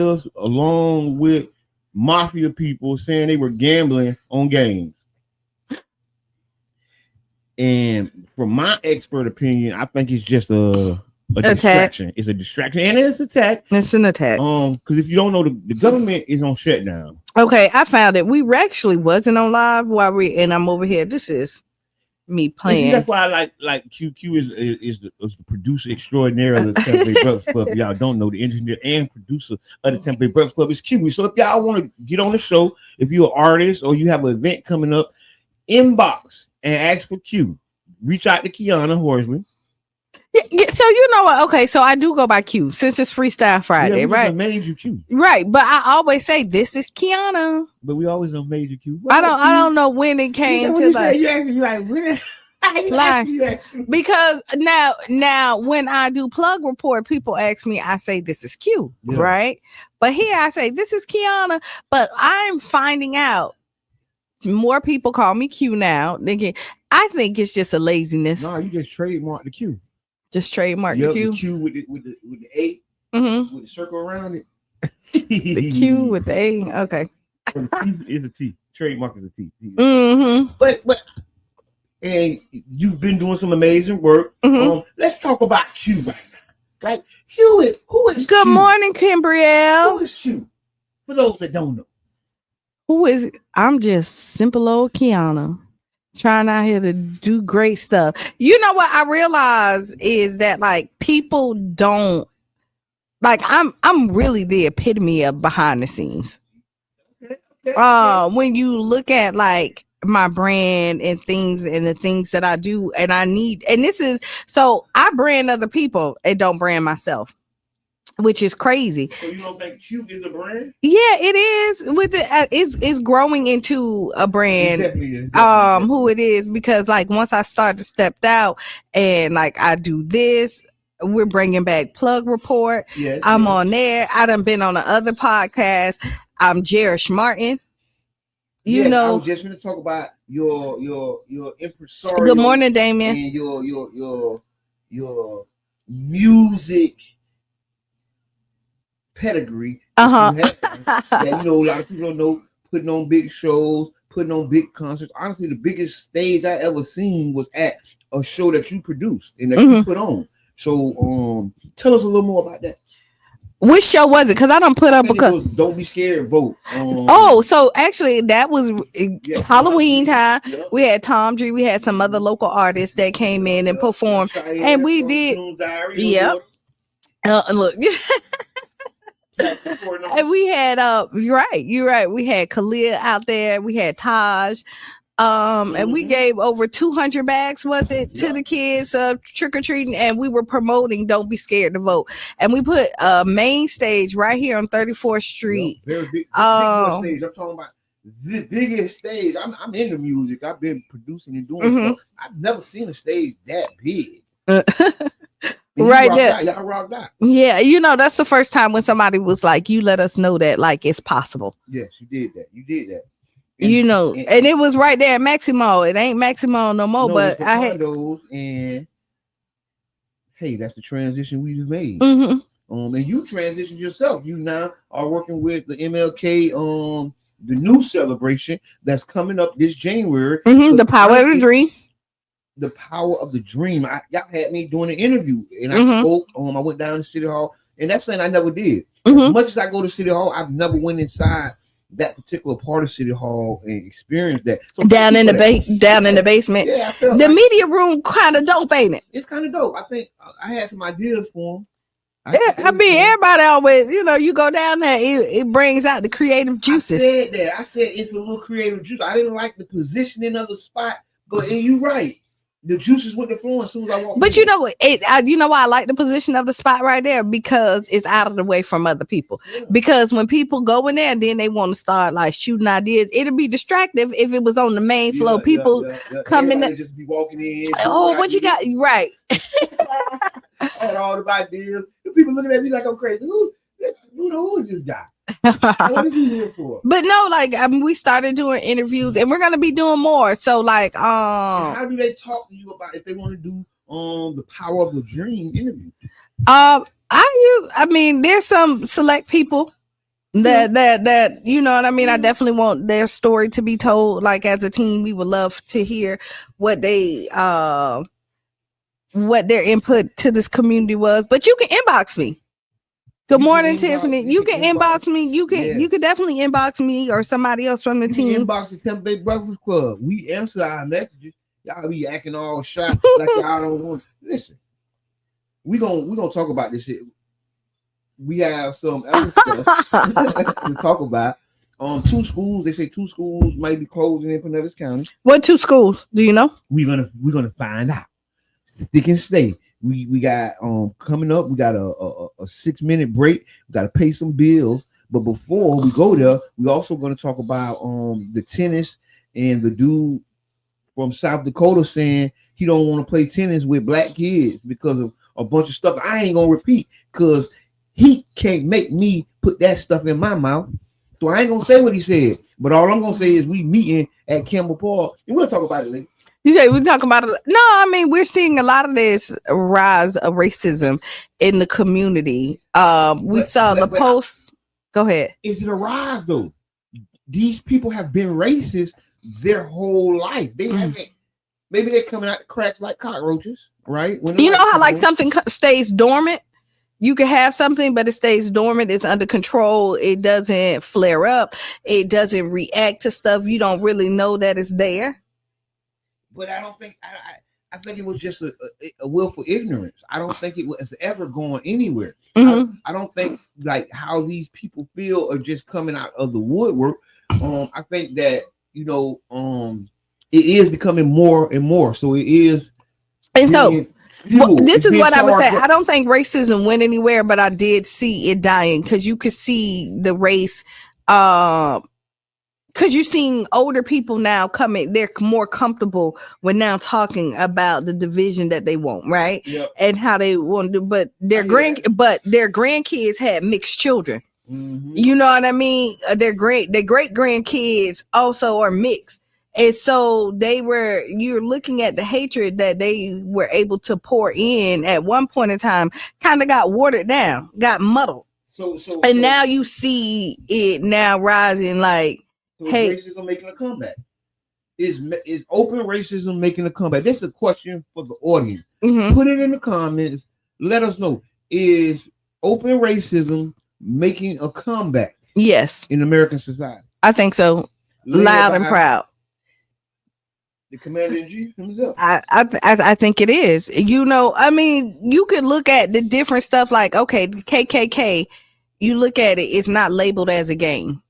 along with mafia people saying they were gambling on games. And from my expert opinion, I think it's just a distraction. It's a distraction, and it's an attack. It's an attack. Because if you don't know, the government is on shutdown. Okay, I found it. We actually wasn't on live while and I'm over here. This is me playing. That's why I like QQ is the producer extraordinaire of the Tampa Bay Breakfast Club. If y'all don't know, the engineer and producer of the Tampa Bay Breakfast Club is Q. So if y'all want to get on the show, if you're an artist or you have an event coming up, inbox and ask for Q. Reach out to Kiana Horsley. Yeah, so you know what? Okay, so I do go by Q since it's Freestyle Friday, right? I made you Q, right? But I always say this is Kiana. But we always done made you Q. I don't know when it came to like. You actually like when. Because now when I do plug report, people ask me, I say this is Q, right? But here I say this is Kiana. But I'm finding out more people call me Q now. I think it's just a laziness. No, you just trademark the Q. Just trademark the Q. The Q with the A, with the circle around it. The Q with the A. Okay. It's a T. Trademark is a T. Mm-hmm. But and you've been doing some amazing work. Mm-hmm. Let's talk about Q right now. Like who is Good Q? morning, Kimbrielle. Who is Q? For those that don't know. Who is? I'm just simple old Kiana. Trying out here to do great stuff. You know what I realize is that like people don't like I'm really the epitome of behind the scenes. When you look at like my brand and the things that I do and I need, and this is so I brand other people and don't brand myself, which is crazy. So you don't think Q is a brand? Yeah, it is. With it, it's growing into a brand. It definitely. Who it is, because like once I start to step out and like I do this, we're bringing back Plug Report. Yes, I'm on there. I done been on the other podcast. I'm Jerish Martin. You know, I was just going to talk about your impresario. Good morning, Damien. And your music pedigree. That, you know, a lot of people don't know, putting on big shows, putting on big concerts. Honestly, the biggest stage I ever seen was at a show that you produced and that you put on. So tell us a little more about that. Which show was it? Because I don't put up because Don't Be Scared, Vote. So actually that was Halloween time. Yeah. We had Tom G. We had some other local artists that came in and performed, and we did. Yep. Look. And we had you're right. We had Khalil out there. We had Taj. And we gave over 200 bags, was it, to the kids trick-or-treating, and we were promoting Don't Be Scared to Vote. And we put a main stage right here on 34th Street. Very big stage. I'm talking about the biggest stage. I'm into music. I've been producing and doing stuff. I've never seen a stage that big. Right there. Y'all rocked out. Yeah, you know, that's the first time when somebody was like, you let us know that like it's possible. Yes, you did that. And, you know, and it was right there at Maximo. It ain't Maximo no more, but I had those. And hey, that's the transition we just made. And you transitioned yourself. You now are working with the MLK the new celebration that's coming up this January. The Power of the Dream. The Power of the Dream. Y'all had me doing an interview, and I spoke. I went down to City Hall, and that's something I never did. As much as I go to City Hall, I've never went inside that particular part of City Hall and experienced that. So down in the basement. Yeah, I felt the media room kind of dope, ain't it? It's kind of dope. I think I had some ideas for them. I mean, everybody always, you know, you go down there, it brings out the creative juices. I said it's a little creative juice. I didn't like the positioning of the spot, but you're right. The juices went to flow as soon as I walked. But you know what? You know why I like the position of the spot right there? Because it's out of the way from other people. Yeah. Because when people go in there and then they want to start like shooting ideas, it'll be distractive if it was on the main floor. People coming in, just be walking in. Oh, what you got? Right. I had all the ideas. People looking at me like I'm crazy. Who is this guy? What is he here for? But no, like we started doing interviews, and we're gonna be doing more. So, like, how do they talk to you about if they want to do the Power of the Dream interview? I mean, there's some select people that you know what I mean. I definitely want their story to be told. Like as a team, we would love to hear what they what their input to this community was. But you can inbox me. Good morning, Tiffany. You can inbox me. You can definitely inbox me or somebody else from the team. Inbox the Tampa Bay Breakfast Club. We answer our messages. Y'all be acting all shy like y'all don't want. Listen, we gonna talk about this shit. We have some other stuff to talk about. 2 schools. They say 2 schools might be closing in Pinellas County. What 2 schools? Do you know? We're gonna find out. They can stay. We got coming up. We got a 6-minute break. We got to pay some bills. But before we go there, we're also going to talk about the tennis and the dude from South Dakota saying he don't want to play tennis with black kids because of a bunch of stuff I ain't gonna repeat because he can't make me put that stuff in my mouth. So I ain't gonna say what he said. But all I'm gonna say is we meeting at Campbell Park and we'll talk about it later. You say we talking about it? No, I mean we're seeing a lot of this rise of racism in the community. We saw the posts. Go ahead. Is it a rise though? These people have been racist their whole life. They haven't. Maybe they're coming out the cracks like cockroaches, right? You know how like something stays dormant. You can have something, but it stays dormant. It's under control. It doesn't flare up. It doesn't react to stuff. You don't really know that it's there. But I don't think I think it was just a willful ignorance. I don't think it was ever going anywhere. Mm-hmm. I don't think like how these people feel are just coming out of the woodwork. I think that it is becoming more and more. So it is. And so this is what I would say. I don't think racism went anywhere, but I did see it dying because you could see the race. Because you're seeing older people now coming, they're more comfortable with now talking about the division that they want, right? Yep. And how they want to, but their grandkids had mixed children. Mm-hmm. You know what I mean? Their great grandkids also are mixed. And so you're looking at the hatred that they were able to pour in at one point in time, kind of got watered down, got muddled. So now you see it now rising like, so is racism making a comeback? Is open racism making a comeback? That's a question for the audience. Mm-hmm. Put it in the comments. Let us know. Is open racism making a comeback? Yes. In American society. I think so. Loud and proud. The commander-in-chief himself. I think it is. I mean, you could look at the different stuff like, okay, the KKK, you look at it, it's not labeled as a gang.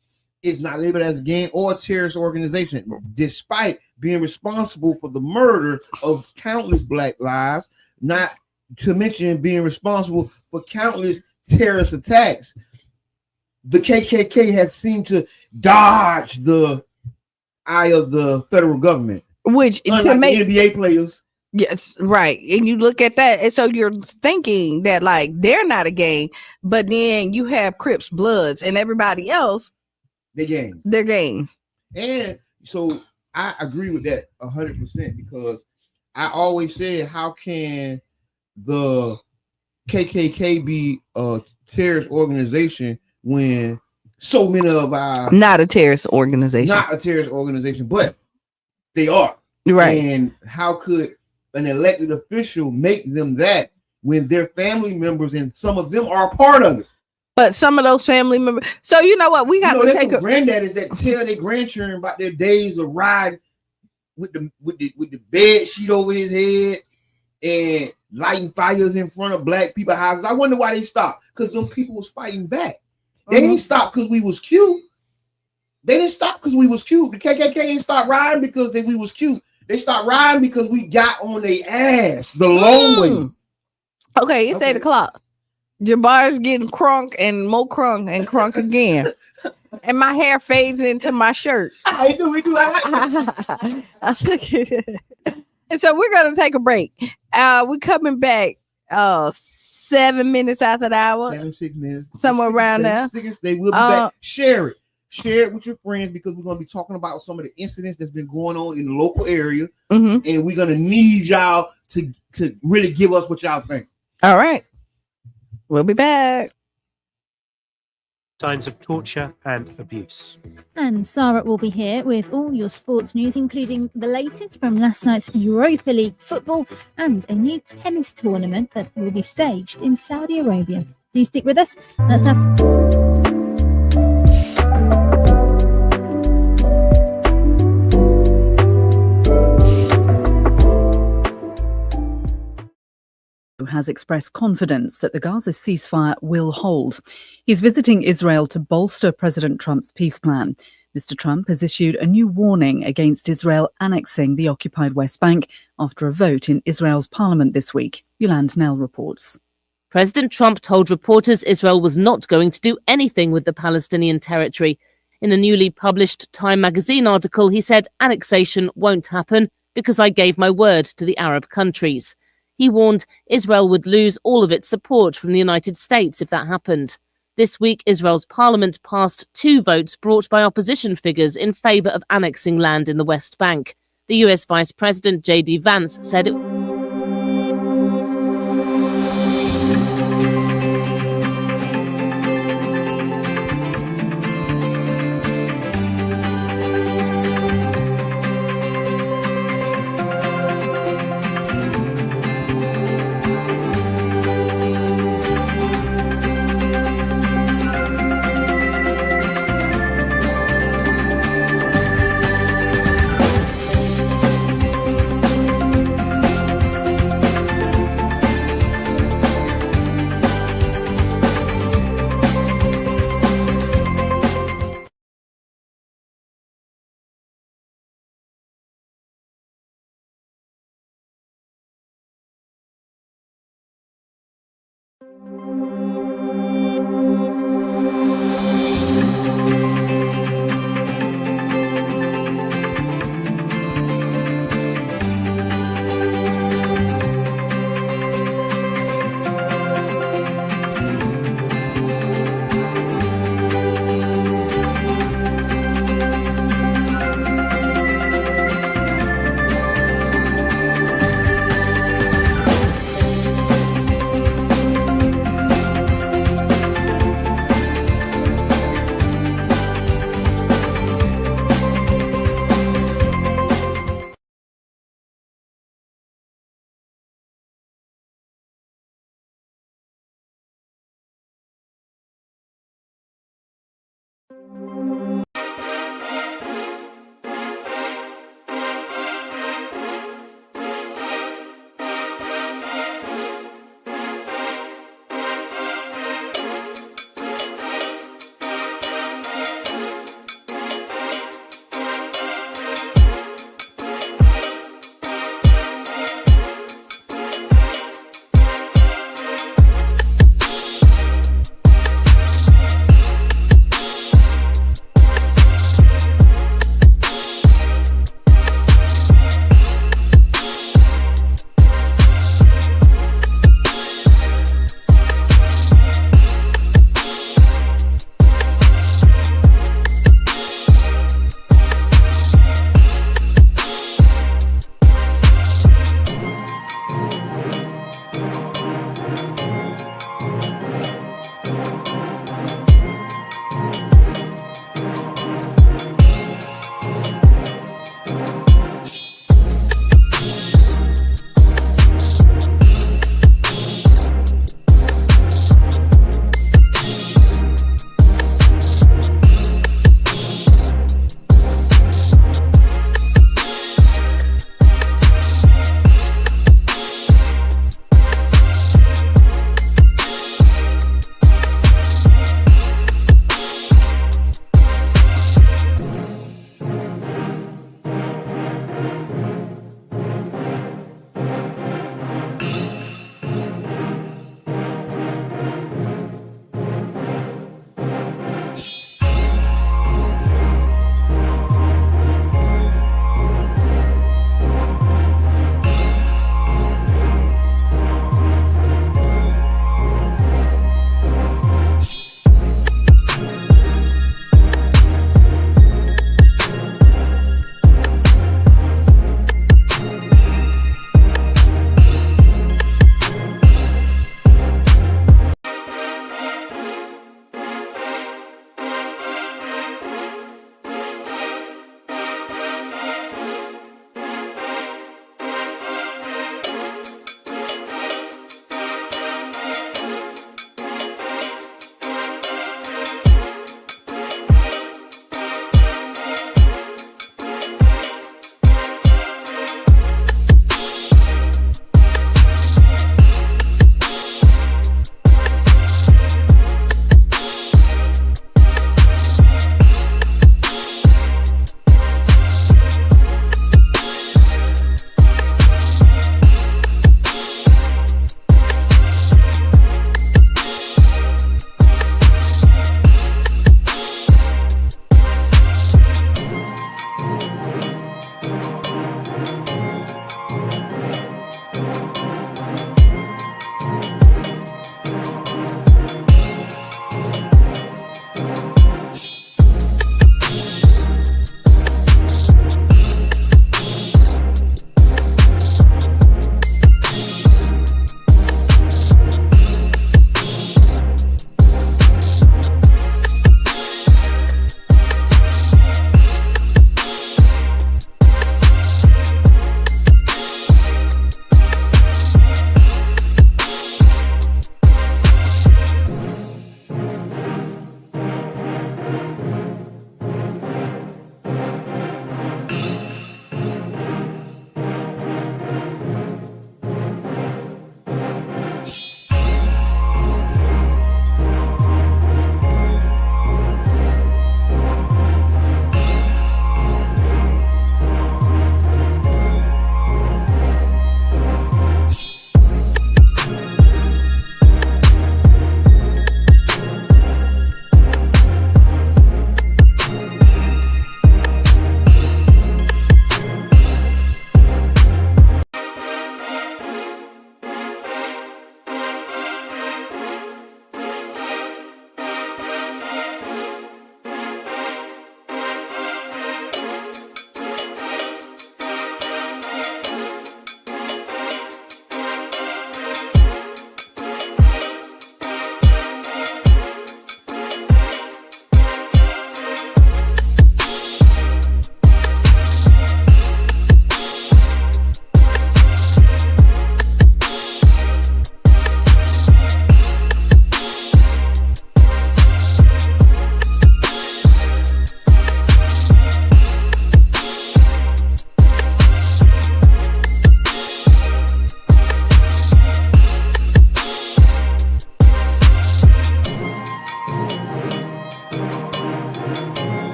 It's not labeled as a gang or a terrorist organization, despite being responsible for the murder of countless black lives, not to mention being responsible for countless terrorist attacks. The KKK has seemed to dodge the eye of the federal government. Which to make NBA players. Yes, right. And you look at that, and so you're thinking that like they're not a gang, but then you have Crips, Bloods, and everybody else. They're gangs. And so I agree with that 100% because I always said, how can the KKK be a terrorist organization when so many of our not a terrorist organization, but they are, right? And how could an elected official make them that when their family members and some of them are a part of it? But some of those family members. So you know what? We got to take a granddaddies that tell their grandchildren about their days of riding with the bed sheet over his head and lighting fires in front of black people's houses. I wonder why they stopped. Because them people was fighting back. They didn't stop because we was cute. They didn't stop because we was cute. The KKK ain't stop riding because we was cute. They stopped riding because we got on their ass the long way. Okay, it's 8 o'clock. Jabbar's getting crunk and more crunk and crunk again. And my hair fades into my shirt. I do we do that. And so we're gonna take a break. We're coming back 7 minutes after the hour. 6 minutes. Somewhere around there. They will be back. Share it with your friends because we're gonna be talking about some of the incidents that's been going on in the local area. Mm-hmm. And we're gonna need y'all to really give us what y'all think. All right. We'll be back. signs of torture and abuse. And Sarah will be here with all your sports news, including the latest from last night's Europa League football and a new tennis tournament that will be staged in Saudi Arabia. Do stick with us. Let's have... has expressed confidence that the Gaza ceasefire will hold. He's visiting Israel to bolster President Trump's peace plan. Mr. Trump has issued a new warning against Israel annexing the occupied West Bank after a vote in Israel's parliament this week. Yolande Nell reports. President Trump told reporters Israel was not going to do anything with the Palestinian territory. In a newly published Time magazine article, he said annexation won't happen because I gave my word to the Arab countries. He warned Israel would lose all of its support from the United States if that happened. This week, Israel's parliament passed 2 votes brought by opposition figures in favour of annexing land in the West Bank. The US Vice President J.D. Vance said it...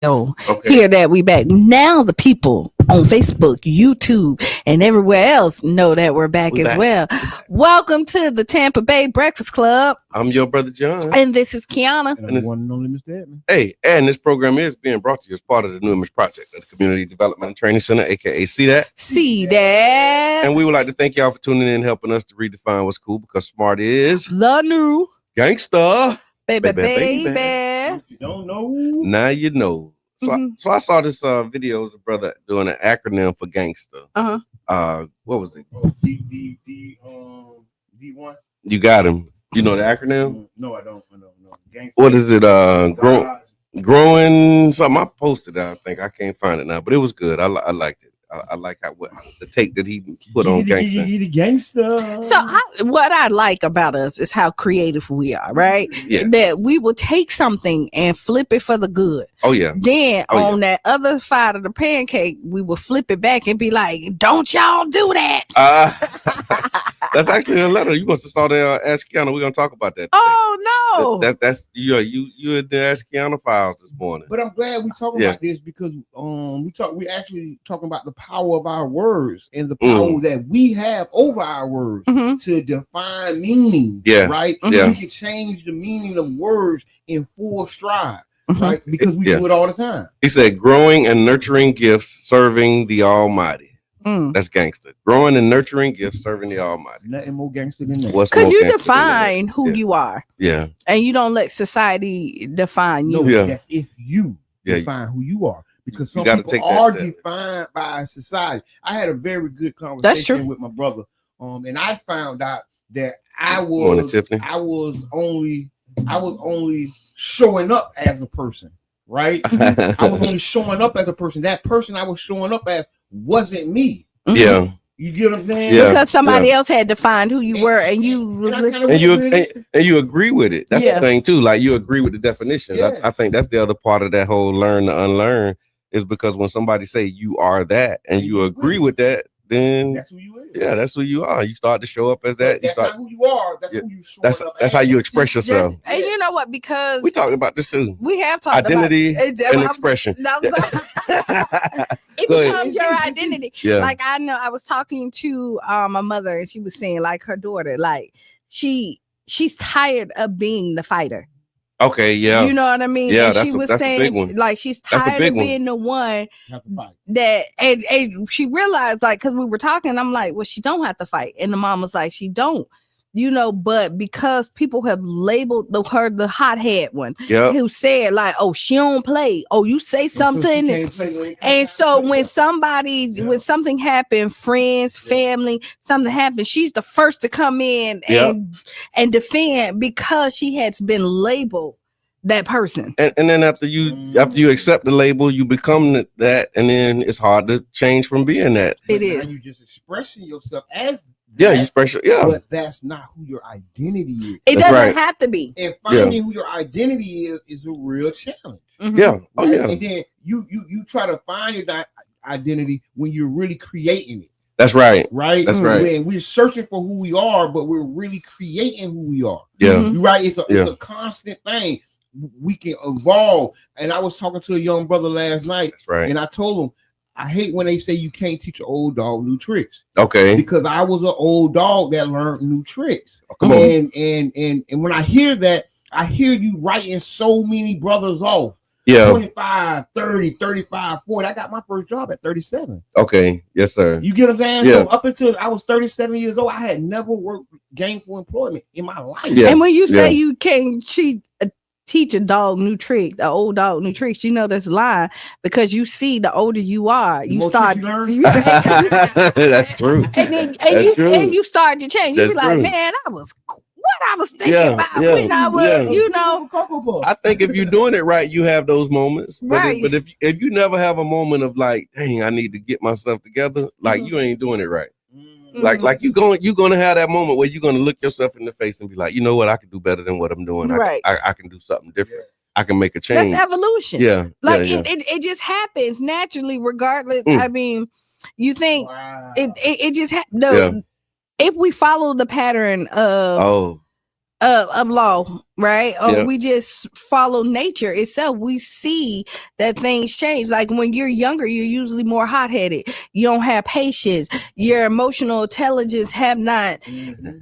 Hear that we back. Now the people on Facebook, YouTube, and everywhere else know that we're back as well. Welcome to the Tampa Bay Breakfast Club. I'm your brother John. And this is Kiana. And I'm one and only Mr. Edmund. Hey, and this program is being brought to you as part of the New Image Project at the Community Development and Training Center, aka See That. See That. And we would like to thank y'all for tuning in and helping us to redefine what's cool, because smart is the new gangsta. Baby. If you don't know, now you know. So I saw this video of the brother doing an acronym for gangster. What was it? D1. You got him. You know the acronym? No, I don't. No. Gangster. What is it? Growing something. I posted it. I think I can't find it now, but it was good. I liked it. I like the take that he put on gangster. The gangster. So what I like about us is how creative we are, right? Yes. That we will take something and flip it for the good. Oh yeah. Then on that other side of the pancake, we will flip it back and be like, "Don't y'all do that." That's actually a letter. You must have saw the Ask Kiana. We're gonna talk about that today. Oh no. That's you in the Ask Kiana files this morning. But I'm glad we talking about this because we actually talking about the power of our words and the power that we have over our words to define meaning. Yeah. Right? Yeah. We can change the meaning of words in full stride. Right? Because we do it all the time. He said growing and nurturing gifts, serving the Almighty. That's gangster. Growing and nurturing gifts, serving the Almighty. Nothing more gangster than that. Because you define who you are. Yeah. And you don't let society define you. No, that's if you define who you are. Because some people are defined by society. I had a very good conversation with my brother. And I found out that I was only showing up as a person, right? I was only showing up as a person. That person I was showing up as wasn't me. Yeah. You get what I'm saying? Yeah. Because somebody else had defined who you were, and you agree with it. That's the thing too. Like you agree with the definitions. I think that's the other part of that whole learn to unlearn, is because when somebody say you are that and you agree with that, then that's who you is. Yeah, that's who you are. You start to show up as that. That's not who you are. That's who you show up. That's how you express yourself. And you know what? Because we talked about this too. We have talked identity about identity and expression. It becomes your identity. Yeah. Like I know I was talking to my mother, and she was saying like her daughter, like she's tired of being the fighter. Okay, yeah. You know what I mean? Yeah, and she was saying like she's tired of being the one that and she realized, like, because we were talking, I'm like, well, she don't have to fight. And the mom was like, she don't. You know, but because people have labeled her the hothead one, who said like, oh, she don't play. Oh, you say something, and so when something happened, friends, family, something happened, she's the first to come in and defend because she has been labeled that person. And then after you accept the label, you become that, and then it's hard to change from being that. It is. You just expressing yourself as. Yeah, you special. Yeah, but that's not who your identity is. It doesn't have to be. And finding who your identity is a real challenge. Yeah. Oh yeah. And then you try to find your identity when you're really creating it. That's right. Right. That's right. And we're searching for who we are, but we're really creating who we are. Yeah. Right. It's a constant thing. We can evolve. And I was talking to a young brother last night. That's right. And I told him, I hate when they say you can't teach an old dog new tricks. Okay. Because I was an old dog that learned new tricks. Oh, come on. And when I hear that, I hear you writing so many brothers off. Yeah. 25, 30, 35, 40. I got my first job at 37. Okay. Yes, sir. You get what I'm saying? Yeah. So up until I was 37 years old, I had never worked gainful employment in my life. Yeah. And when you say you can't teach a dog new tricks, an old dog new tricks, you know that's a lie, because you see the older you are, you start that's true. And you start to change. You be like, man, I was thinking about when I was, you know. I think if you're doing it right, you have those moments. Right. But if you never have a moment of like, dang, I need to get myself together, like you ain't doing it right. Like you're gonna have that moment where you're gonna look yourself in the face and be like, you know what, I can do better than what I'm doing. Right. I can do something different. I can make a change. That's evolution. Yeah. Like it just happens naturally, regardless. I mean, you think it just if we follow the pattern of law, right? Or Yeah. we just follow nature itself. We see that things change. Like when you're younger, you're usually more hot-headed. You don't have patience. Your emotional intelligence have not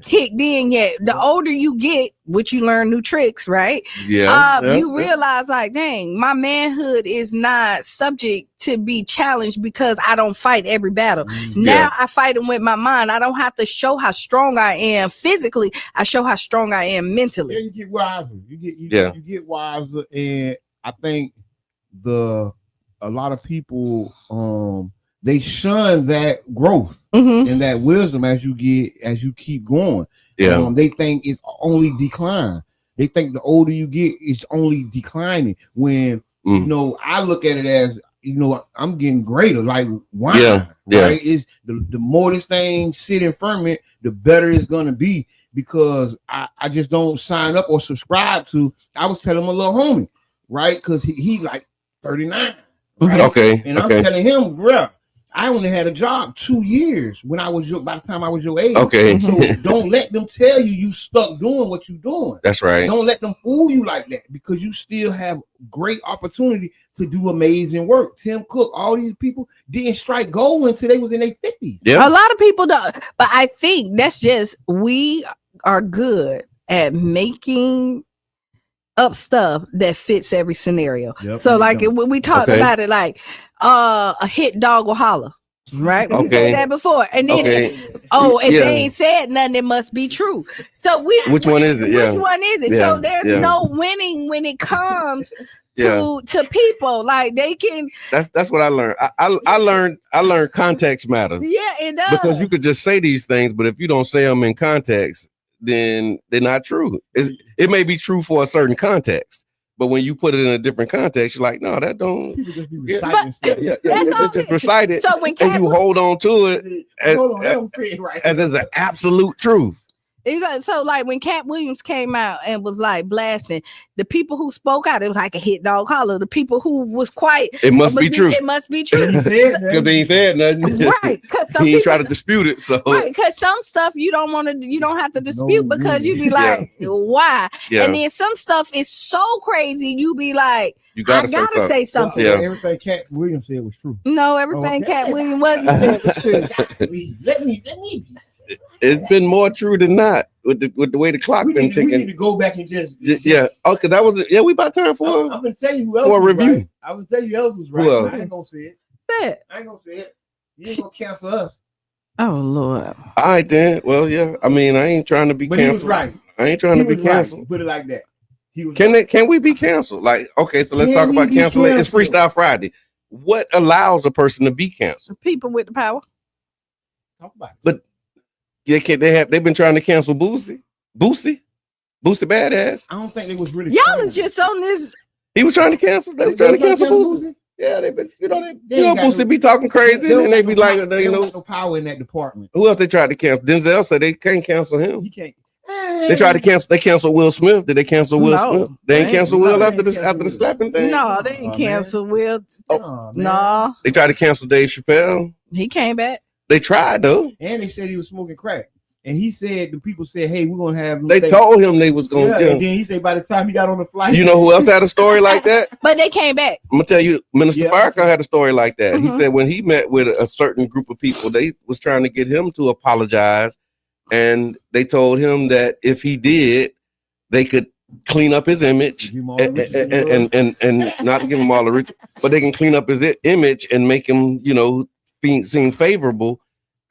kicked in yet. The older you get, which you learn new tricks, right? You realize like, dang, my manhood is not subject to be challenged because I don't fight every battle. Now I fight them with my mind. I don't have to show how strong I am physically. I show how strong I am mentally. Yeah, you get wiser. You get wiser, and I think a lot of people they shun that growth and that wisdom as you keep going. Yeah. They think it's only decline. They think the older you get, it's only declining. When you know, I look at it as, you know, I'm getting greater. Like wine, right? Is the more this thing sit in ferment, the better it's gonna be. Because I just don't sign up or subscribe to. I was telling my little homie, right? Because he like 39, right? Okay. And I'm telling him, bro, I only had a job 2 years by the time I was your age. Okay. So don't let them tell you stuck doing what you're doing. That's right. Don't let them fool you like that, because you still have great opportunity to do amazing work. Tim Cook, all these people didn't strike gold until they was in their 50s. Yeah. A lot of people don't, but I think that's just, we are good at making up stuff that fits every scenario. So like we talked about it, like a hit dog will holler, right? We said that before, and then if they ain't said nothing, it must be true. So which one is it? Which one is it? So there's no winning when it comes to people. Like they can. That's what I learned. I learned context matters. Yeah, it does. Because you could just say these things, but if you don't say them in context, then they're not true. It may be true for a certain context, but when you put it in a different context, you're like, no, that don't. Just be reciting stuff. Just recite it, so when and you hold on to it, and there's an absolute truth. So like when Cat Williams came out and was like blasting, the people who spoke out, it was like a hit dog holler. The people who was quiet, it must be true. It must be true. Because they ain't said nothing. Right. Because he ain't try to dispute it. So because some stuff you don't have to dispute because you be like, why? And then some stuff is so crazy, you be like, you gotta say something. Everything Cat Williams said was true. No, everything Cat Williams wasn't true. Let me. It's been more true than not with the way the clock been ticking. We need to go back and just Okay, that was it. Yeah, we about time for. I'm gonna tell you who else for a review. Right. I was tell you who else was right. I ain't gonna say it. I ain't gonna say it. You ain't gonna cancel us. Oh Lord. All right then. Well, yeah. I mean, I ain't trying to be canceled. He was right. I ain't trying to be canceled. Right. Put it like that. Can we be canceled? Like, okay, so let's talk about canceling. It's Freestyle Friday. What allows a person to be canceled? People with the power. Talk about it. But they've been trying to cancel Boosie Badass. I don't think they was really. Y'all is just on this. He was trying to cancel. They was trying to cancel Boosie. Yeah, they've been. Boosie be talking crazy, and they be like, no power in that department. Who else they tried to cancel? Denzel said they can't cancel him. He can't. They tried to cancel. They canceled Will Smith. Did they cancel Will Smith? They ain't cancel Will after the slapping thing. No, they ain't cancel Will. No. They tried to cancel Dave Chappelle. He came back. They tried though, and they said he was smoking crack. And he said, the people said, "Hey, we're gonna have." They told him they was gonna. And then he said, by the time he got on the flight, you know who else had a story like that? But they came back. I'm gonna tell you, Minister Farrakhan had a story like that. He said when he met with a certain group of people, they was trying to get him to apologize, and they told him that if he did, they could clean up his image and not give him all the riches, but they can clean up his image and make him, seem favorable.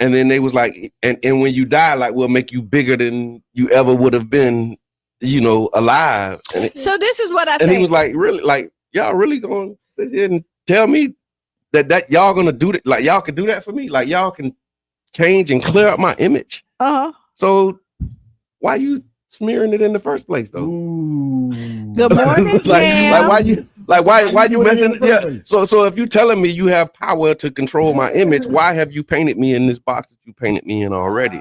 And then they was like, and when you die, like, we'll make you bigger than you ever would have been, alive. So this is what I think. And he was like, really, like, y'all really going to sit here and tell me that y'all going to do that? Like, y'all can do that for me? Like, y'all can change and clear up my image? Uh-huh. So why you smearing it in the first place, though? Ooh. Good morning, why you messing? Yeah. So if you telling me you have power to control my image, why have you painted me in this box that you painted me in already?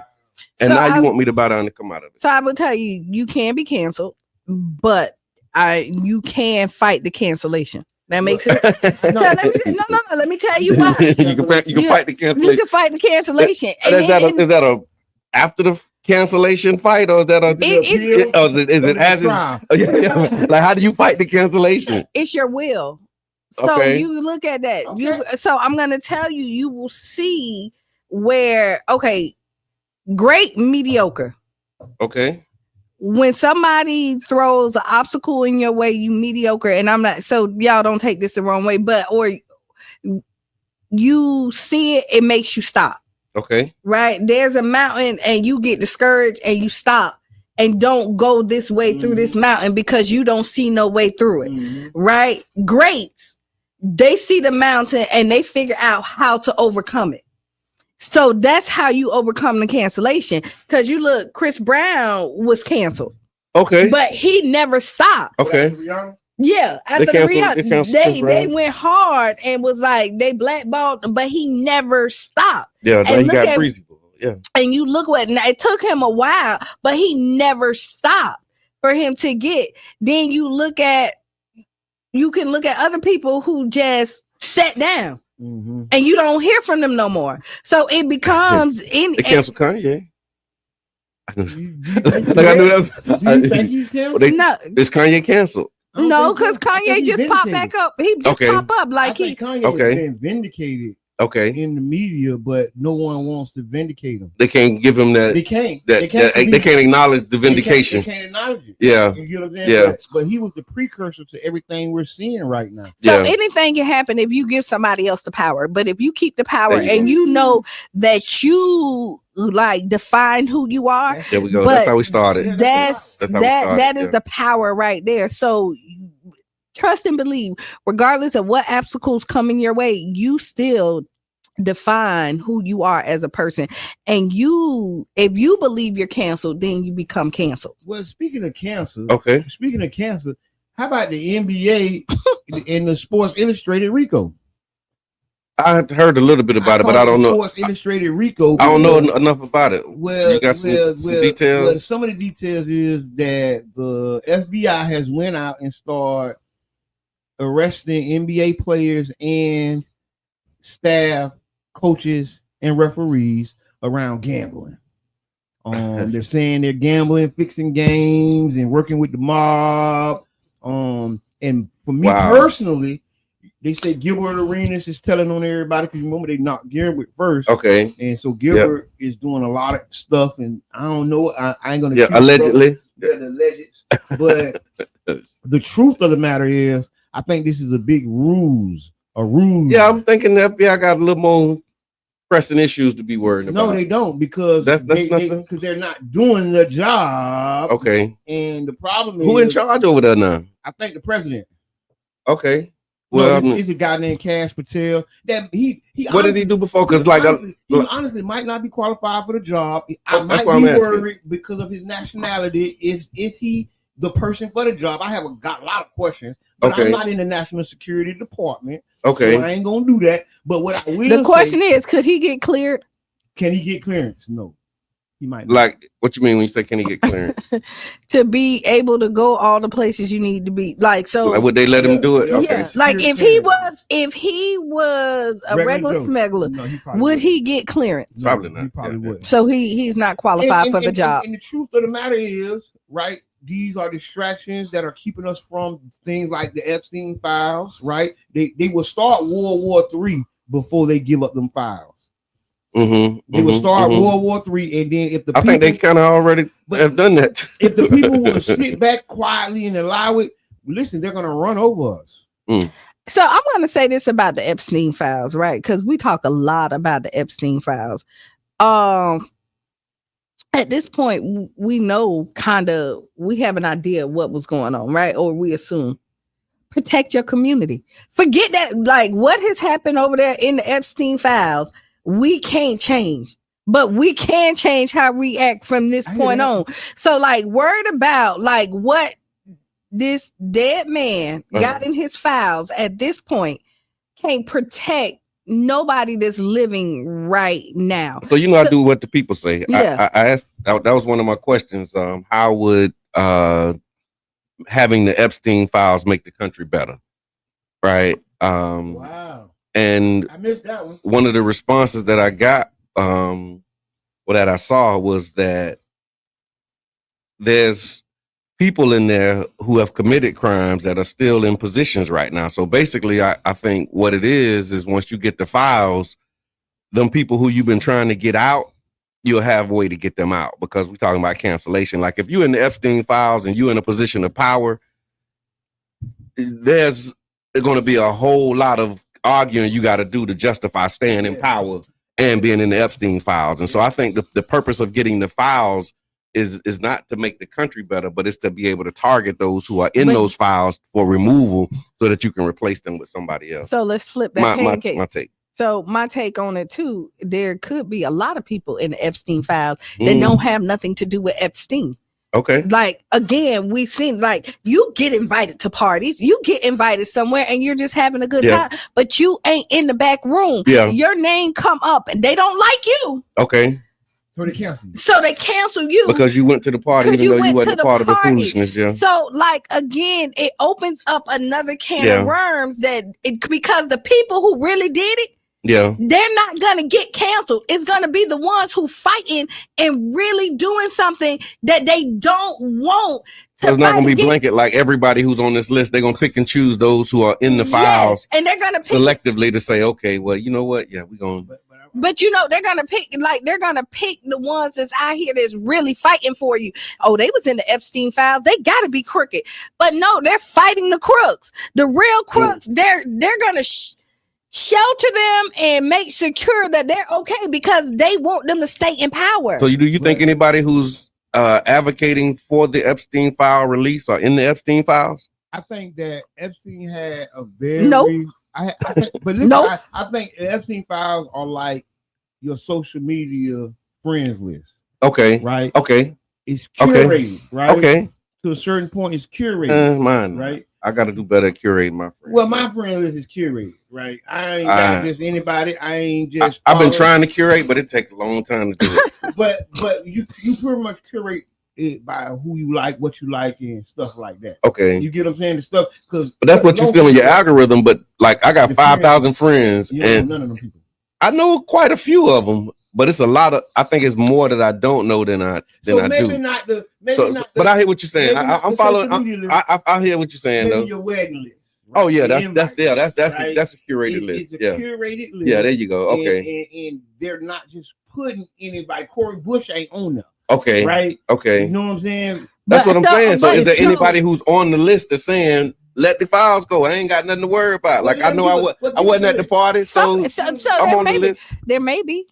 And now you want me to bow down and come out of it. So I will tell you, you can be canceled, but you can fight the cancellation. That makes sense. Let me tell you why. You can fight the cancellation. You can fight the cancellation. Is that a after the cancellation fight, or is that Is it as trial? Like, how do you fight the cancellation? It's your will. So Okay. you look at that. Okay. So I'm gonna tell you, you will see where great, mediocre. Okay. When somebody throws an obstacle in your way, you mediocre. And I'm not, so y'all don't take this the wrong way, or you see it, it makes you stop. Okay. Right? There's a mountain and you get discouraged and you stop and don't go this way through this mountain because you don't see no way through it. Right? Greats, they see the mountain and they figure out how to overcome it. So that's how you overcome the cancellation. Because you look, Chris Brown was canceled. Okay. But he never stopped. Okay. Yeah, after they went hard and was like they blackballed him, but he never stopped. Yeah, and he got breezy. Yeah, and you look what it took him a while, but he never stopped for him to get. Then you can look at other people who just sat down, and you don't hear from them no more. So it becomes They cancel Kanye. Do you think he's canceled? No, is Kanye canceled? No, because Kanye just popped back up. He just popped up like Kanye has been vindicated. Okay. In the media, but no one wants to vindicate him. They can't give him that. They can't. They can't acknowledge the vindication. They can't acknowledge it. Yeah. You get what I'm saying? Yeah. But he was the precursor to everything we're seeing right now. So anything can happen if you give somebody else the power. But if you keep the power and you know that you like define who you are. There we go. That's how we started. That is the power right there. So trust and believe, regardless of what obstacles coming your way, you still define who you are as a person. And if you believe you're canceled, then you become canceled. Well, speaking of cancer, how about the NBA and the Sports Illustrated Rico? I heard a little bit about it, but I don't know. Sports Illustrated Rico. I don't know enough about it. Well, you got some details. Well, some of the details is that the FBI has went out and started arresting NBA players and staff, coaches, and referees around gambling. They're saying they're gambling, fixing games, and working with the mob. And for me personally, they say Gilbert Arenas is telling on everybody because remember they knocked Gilbert first. Okay. And so Gilbert is doing a lot of stuff, and I don't know. I ain't gonna allegedly. But the truth of the matter is, I think this is a big ruse. Yeah, I'm thinking the FBI got a little more pressing issues to be worried about. No, they don't, because they're not doing the job. Okay. And the problem who in charge over there now? I think the president. Okay. Well, he's a guy named Cash Patel. That he what did he do before? Because he honestly might not be qualified for the job. I might be worried because of his nationality. Is he the person for the job? I got a lot of questions. But I'm not in the National Security Department. Okay. So I ain't gonna do that. But what I will the question is, could he get cleared? Can he get clearance? No. He might not. Like, what you mean when you say can he get clearance? To be able to go all the places you need to be. Like, so would they let him do it? Okay. Yeah. Like if he was a regular smuggler, would he get clearance? Probably not. He probably would. So he's not qualified for the job. And the truth of the matter is, right? These are distractions that are keeping us from things like the Epstein files, right? They will start World War III before they give up them files. They will start World War III, and then I think they kind of already have done that. If the people will sit back quietly and allow it, listen, they're gonna run over us. So I'm gonna say this about the Epstein files, right? Because we talk a lot about the Epstein files. At this point, we know we have an idea of what was going on, right? Or we assume. Protect your community. Forget that, like what has happened over there in the Epstein files. We can't change, but we can change how we act from this point on. So, like, worried about like what this dead man got in his files at this point can't protect nobody that's living right now. So I do what the people say. Yeah. I asked that was one of my questions. How would having the Epstein files make the country better? Right. Wow. And I missed that one. One of the responses that I got, that I saw was that there's people in there who have committed crimes that are still in positions right now. So basically, I think what it is once you get the files, them people who you've been trying to get out, you'll have a way to get them out, because we're talking about cancellation. Like if you're in the Epstein files and you're in a position of power, there's going to be a whole lot of arguing you got to do to justify staying in power and being in the Epstein files. And so I think the purpose of getting the files is not to make the country better, but it's to be able to target those who are in those files for removal so that you can replace them with somebody else. So let's flip that pancake. My take. So my take on it too, there could be a lot of people in the Epstein files that don't have nothing to do with Epstein. Okay. Like, again, we've seen, like, you get invited to parties, you get invited somewhere and you're just having a good time, but you ain't in the back room. Yeah. Your name come up and they don't like you. Okay. So they cancel you. Because you went to the party, even though you wasn't part of the foolishness. Yeah. So, like, again, it opens up another can of worms because the people who really did it, they're not gonna get canceled. It's gonna be the ones who fighting and really doing something that they don't want. So it's not gonna be blanket like everybody who's on this list. They're gonna pick and choose those who are in the files, and they're gonna pick selectively to say, okay, well, you know what? Yeah, we're gonna. But you know, they're gonna pick the ones that's out here that's really fighting for you. Oh, they was in the Epstein files. They gotta be crooked. But no, they're fighting the crooks. The real crooks. They're gonna shelter them and make secure that they're okay because they want them to stay in power. So do you think anybody who's advocating for the Epstein file release are in the Epstein files? I think that Epstein had a very I think Epstein files are like your social media friends list. Okay. Right. Okay. It's curated. Right. Okay. To a certain point, it's curated. Mine. Right. I got to do better at curating my friends. Well, my friend list is curated. Right. I ain't got just anybody. I ain't just. I've been trying to curate, but it takes a long time to do it. but you pretty much curate it by who you like, what you like, and stuff like that. Okay. You get what I'm saying? The stuff but that's what you feel in your algorithm. But like, I got 5,000 friends, and none of them people. I know quite a few of them, but it's a lot of. I think it's more that I don't know than I do. But I hear what you're saying. I'm following. I hear what you're saying though. Your wedding list. Right? Oh yeah, that's a curated list. It's a curated list. Yeah, there you go. Okay. And they're not just putting anybody. Corey Bush ain't on them. Okay. Right. Okay. You know what I'm saying? That's what I'm saying. So is there anybody who's on the list that's saying, let the files go? I ain't got nothing to worry about. Like I know I wasn't at the party, so I'm on the list. There may be.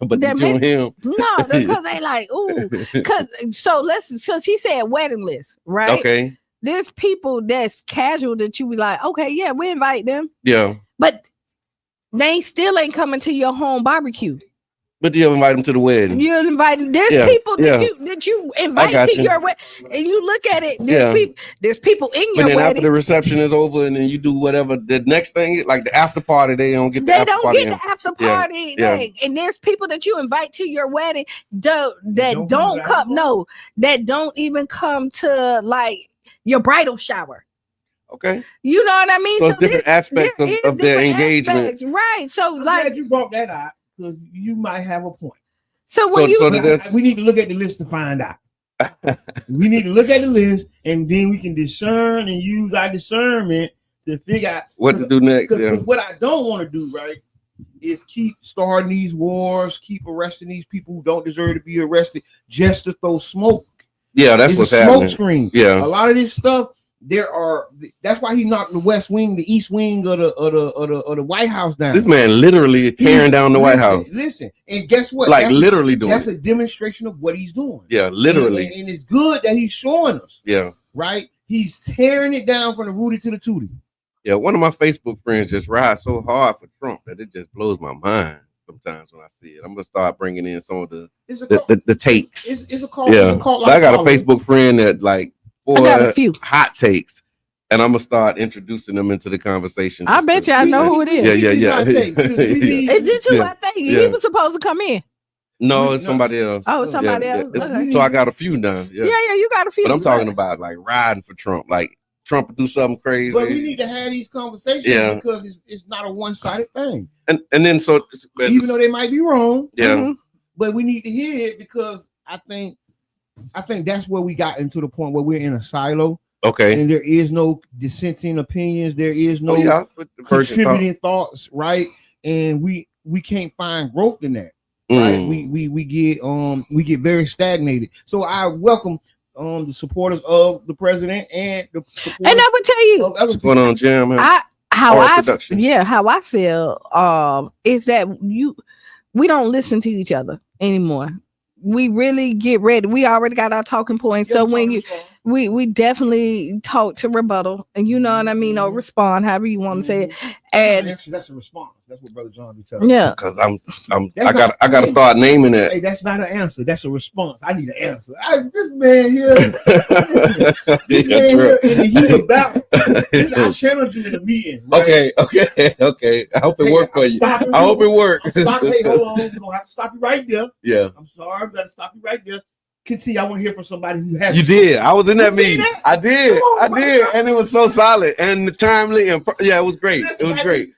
But did you and him? No, because they like, ooh. Because he said wedding list, right? Okay. There's people that's casual that you be like, okay, yeah, we invite them. Yeah. But they still ain't coming to your home barbecue. But you invite them to the wedding. You invite them. There's people that you invite to your wedding, and you look at it. There's people in your wedding. After the reception is over, and then you do whatever. The next thing, like the after party, they don't get the after party. The after party. And there's people that you invite to your wedding that don't even come to like your bridal shower. Okay. You know what I mean? So different aspects of their engagement. Right. So I'm like glad you brought that out. Because you might have a point. So when we need to look at the list to find out. We need to look at the list and then we can discern and use our discernment to figure out what to do next. What I don't want to do, right, is keep starting these wars, keep arresting these people who don't deserve to be arrested just to throw smoke. Yeah, that's what's happening. Smoke screen. Yeah, a lot of this stuff. That's why he knocked the West Wing, the East Wing of the White House down. This man literally tearing down the White House. Listen, and guess what? Like literally doing. That's a demonstration of what he's doing. Yeah, literally. And it's good that he's showing us. Yeah. Right. He's tearing it down from the Rudy to the Tootie. Yeah. One of my Facebook friends just rides so hard for Trump that it just blows my mind sometimes when I see it. I'm gonna start bringing in some of the takes. It's a call. Yeah. I got a Facebook friend that like. I got a few hot takes, and I'm gonna start introducing them into the conversation. I bet you I know who it is. Yeah. Is this who I think he was supposed to come in? No, it's somebody else. Oh, somebody else. Okay. So I got a few done. Yeah, you got a few. But I'm talking about like riding for Trump, like Trump do something crazy. But we need to have these conversations because it's not a one-sided thing. And then even though they might be wrong, but we need to hear it because I think I think that's where we got into the point where we're in a silo. Okay. And there is no dissenting opinions. There is no contributing thoughts, right? And we can't find growth in that. Right? We get very stagnated. So I welcome the supporters of the president and the supporters. And I would tell you what's going on, Jam. How I feel is that we don't listen to each other anymore. We really get ready. We already got our talking points. So when we definitely talk to rebuttal, and you know what I mean, or respond, however you want to say it. And actually, that's a response. That's what Brother John be telling. Yeah, because I gotta start naming it. Hey, that's not an answer. That's a response. I need an answer. This man here, in the heat of battle. I challenge you in a meeting. Right? Okay. I hope it worked for you. I hope it worked. Hey, hold on. We're gonna have to stop you right there. Yeah. I'm sorry. I've got to stop you right there. Continue. I want to hear from somebody who has. You did. I was in that meeting. I did, and it was so solid and timely, and it was great. It was great.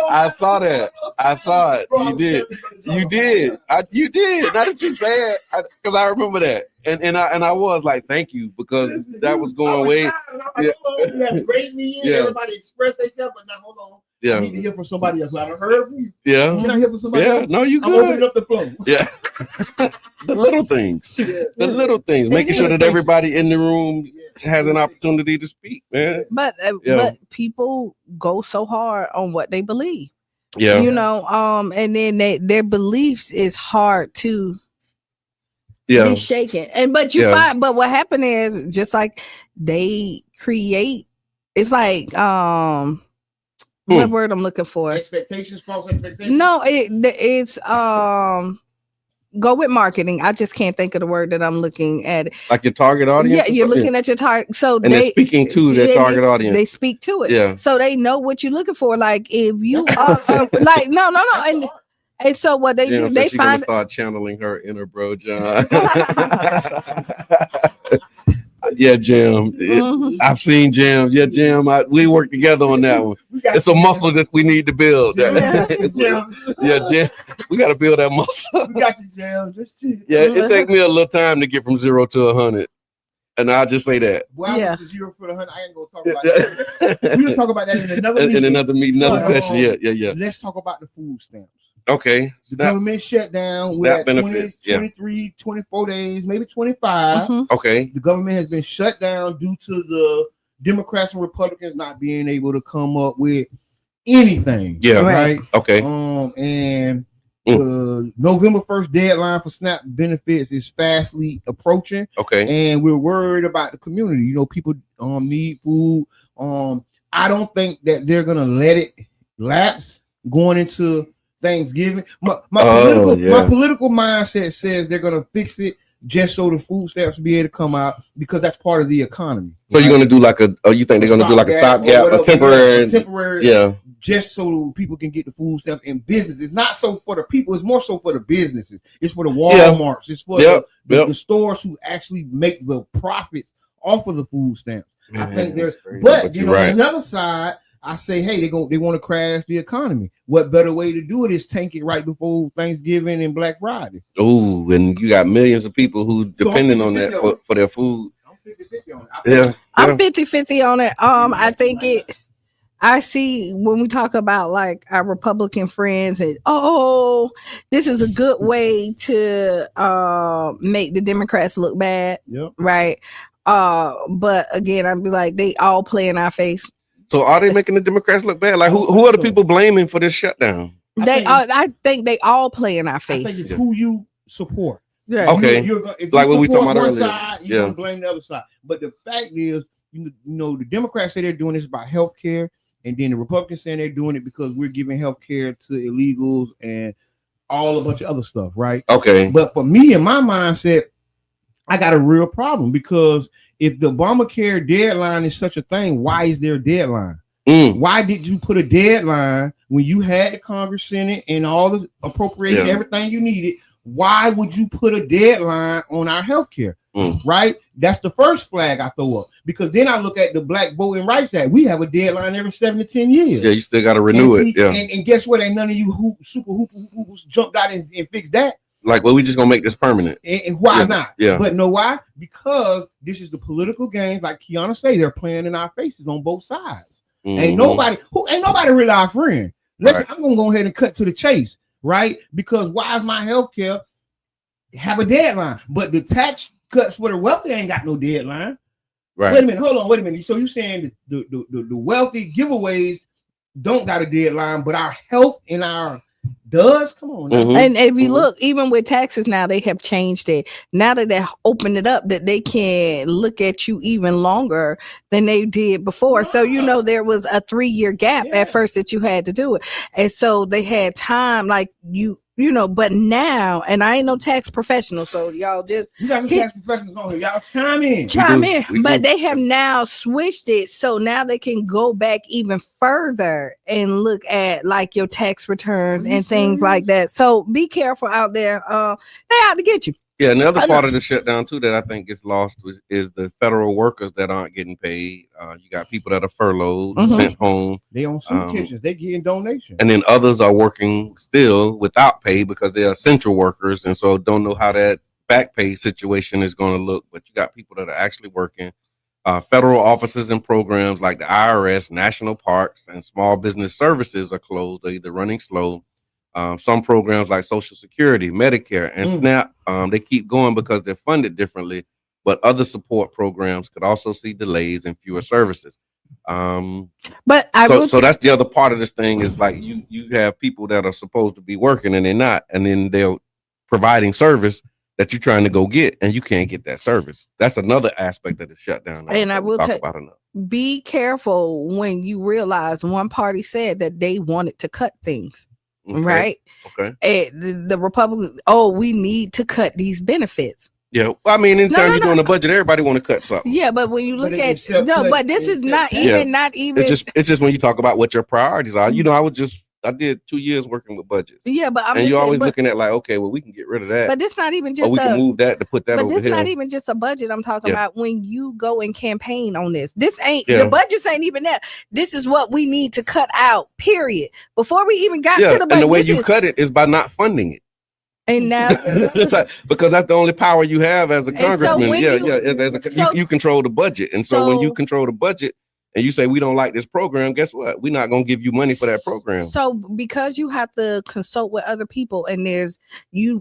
I saw that. I saw it. You did. You did. You did. Now that you say it, because I remember that, and I was like, thank you, because that was going way. We had a great meeting. Everybody expressed themselves, but now hold on. Yeah. I need to hear from somebody else. I heard from you. Yeah. Can I hear from somebody else? No, you good. I'm opening up the flow. Yeah. The little things. The little things. Making sure that everybody in the room has an opportunity to speak, man. But people go so hard on what they believe. Yeah. You know, and then their beliefs is hard to be shaken. But you find, but what happened is just like they create, it's like what word I'm looking for? False expectations. No, it's go with marketing. I just can't think of the word that I'm looking at. Like your target audience? Yeah, you're looking at your target. So they're speaking to their target audience. They speak to it. Yeah. So they know what you're looking for. Like if you are like no. And so what they do, they find start channeling her inner bro John. Yeah, Jam. I've seen Jam. Yeah, Jam. We work together on that one. It's a muscle that we need to build. Jam. We got to build that muscle. We got you, Jam. Yeah, it takes me a little time to get from 0 to 100. And I'll just say that. Well, I went to 0 to 100. I ain't gonna talk about that. We'll talk about that in another meeting. In another meeting, another session. Yeah. Let's talk about the food stamps. Okay. The government shut down. We're at 23, 24 days, maybe 25. Okay. The government has been shut down due to the Democrats and Republicans not being able to come up with anything. Yeah. Right. Okay. And the November 1st deadline for SNAP benefits is fastly approaching. Okay. And we're worried about the community. You know, people need food. I don't think that they're gonna let it lapse going into Thanksgiving. My political mindset says they're gonna fix it just so the food stamps will be able to come out because that's part of the economy. So you're gonna do like you think they're gonna do like a stopgap, a temporary, just so people can get the food stamps in business. It's not so for the people, it's more so for the businesses. It's for the Walmarts, it's for the stores who actually make the profits off of the food stamps. Man, I think there's but you know, on the other side, I say, hey, they want to crash the economy. What better way to do it is tank it right before Thanksgiving and Black Friday. Oh, and you got millions of people who depending on that for their food. I'm 50-50 on it. I'm 50-50 on it. I think I see when we talk about like our Republican friends and this is a good way to make the Democrats look bad. Yep. Right. But again, I'd be like, they all play in our face. So are they making the Democrats look bad? Like who are the people blaming for this shutdown? I think they all play in our face. I think it's who you support. Yeah. Okay. If like what we talking about one earlier. side, you're gonna blame the other side. But the fact is, you know, the Democrats say they're doing this about health care, and then the Republicans saying they're doing it because we're giving health care to illegals and all a bunch of other stuff, right? Okay. But for me, in my mindset, I got a real problem because if the Obamacare deadline is such a thing, why is there a deadline? Why did you put a deadline when you had the Congress, Senate, and all the appropriation, everything you needed? Why would you put a deadline on our health care? Right? That's the first flag I throw up. Because then I look at the Black Voting Rights Act. We have a deadline every 7 to 10 years. Yeah, you still got to renew it. Yeah. And guess what? Ain't none of you super hoopers jumped out and fixed that. Like, well, we just gonna make this permanent. And why not? Yeah. But know why? Because this is the political games, like Kiana say, they're playing in our faces on both sides. Ain't nobody really our friend. Listen, I'm gonna go ahead and cut to the chase, right? Because why is my health care have a deadline? But the tax cuts for the wealthy ain't got no deadline. Right. Wait a minute, hold on, wait a minute. So you're saying the wealthy giveaways don't got a deadline, but our health and our does? Come on now. And if you look, even with taxes now, they have changed it. Now that they opened it up, that they can look at you even longer than they did before. So there was a 3-year gap at first that you had to do it, and so they had time, like but now, and I ain't no tax professional, so y'all just you got some tax professionals on here. Y'all chime in. But they have now switched it, so now they can go back even further and look at like your tax returns and things like that. So be careful out there. They out to get you. Yeah, another part of the shutdown too that I think gets lost is the federal workers that aren't getting paid. You got people that are furloughed, sent home. They on soup kitchens. They getting donations, and then others are working still without pay because they're essential workers, and so don't know how that back pay situation is going to look. But you got people that are actually working. Federal offices and programs like the IRS, national parks, and small business services are closed. They're either running slow. Some programs like Social Security, Medicare, and SNAP, they keep going because they're funded differently, but other support programs could also see delays and fewer services. So that's the other part of this thing is like you have people that are supposed to be working and they're not, and then they're providing service that you're trying to go get, and you can't get that service. That's another aspect of the shutdown. And I will tell you, be careful when you realize one party said that they wanted to cut things. Okay. Right. Okay. And the Republicans, we need to cut these benefits. Yeah. I mean, anytime you're doing a budget, everybody want to cut something. Yeah, but when you look at but this is not even. It's just when you talk about what your priorities are. I did 2 years working with budgets. Yeah, but you're always looking at like, okay, well, we can get rid of that. But it's not even just. Or we can move that to put that over here. But this not even just a budget. I'm talking about when you go and campaign on this. This ain't the budgets ain't even that. This is what we need to cut out. Period. Before we even got to the budget. And the way you cut it is by not funding it. And now, because that's the only power you have as a congressman. You control the budget, and so when you control the budget. And you say we don't like this program, guess what? We're not going to give you money for that program. So because you have to consult with other people, and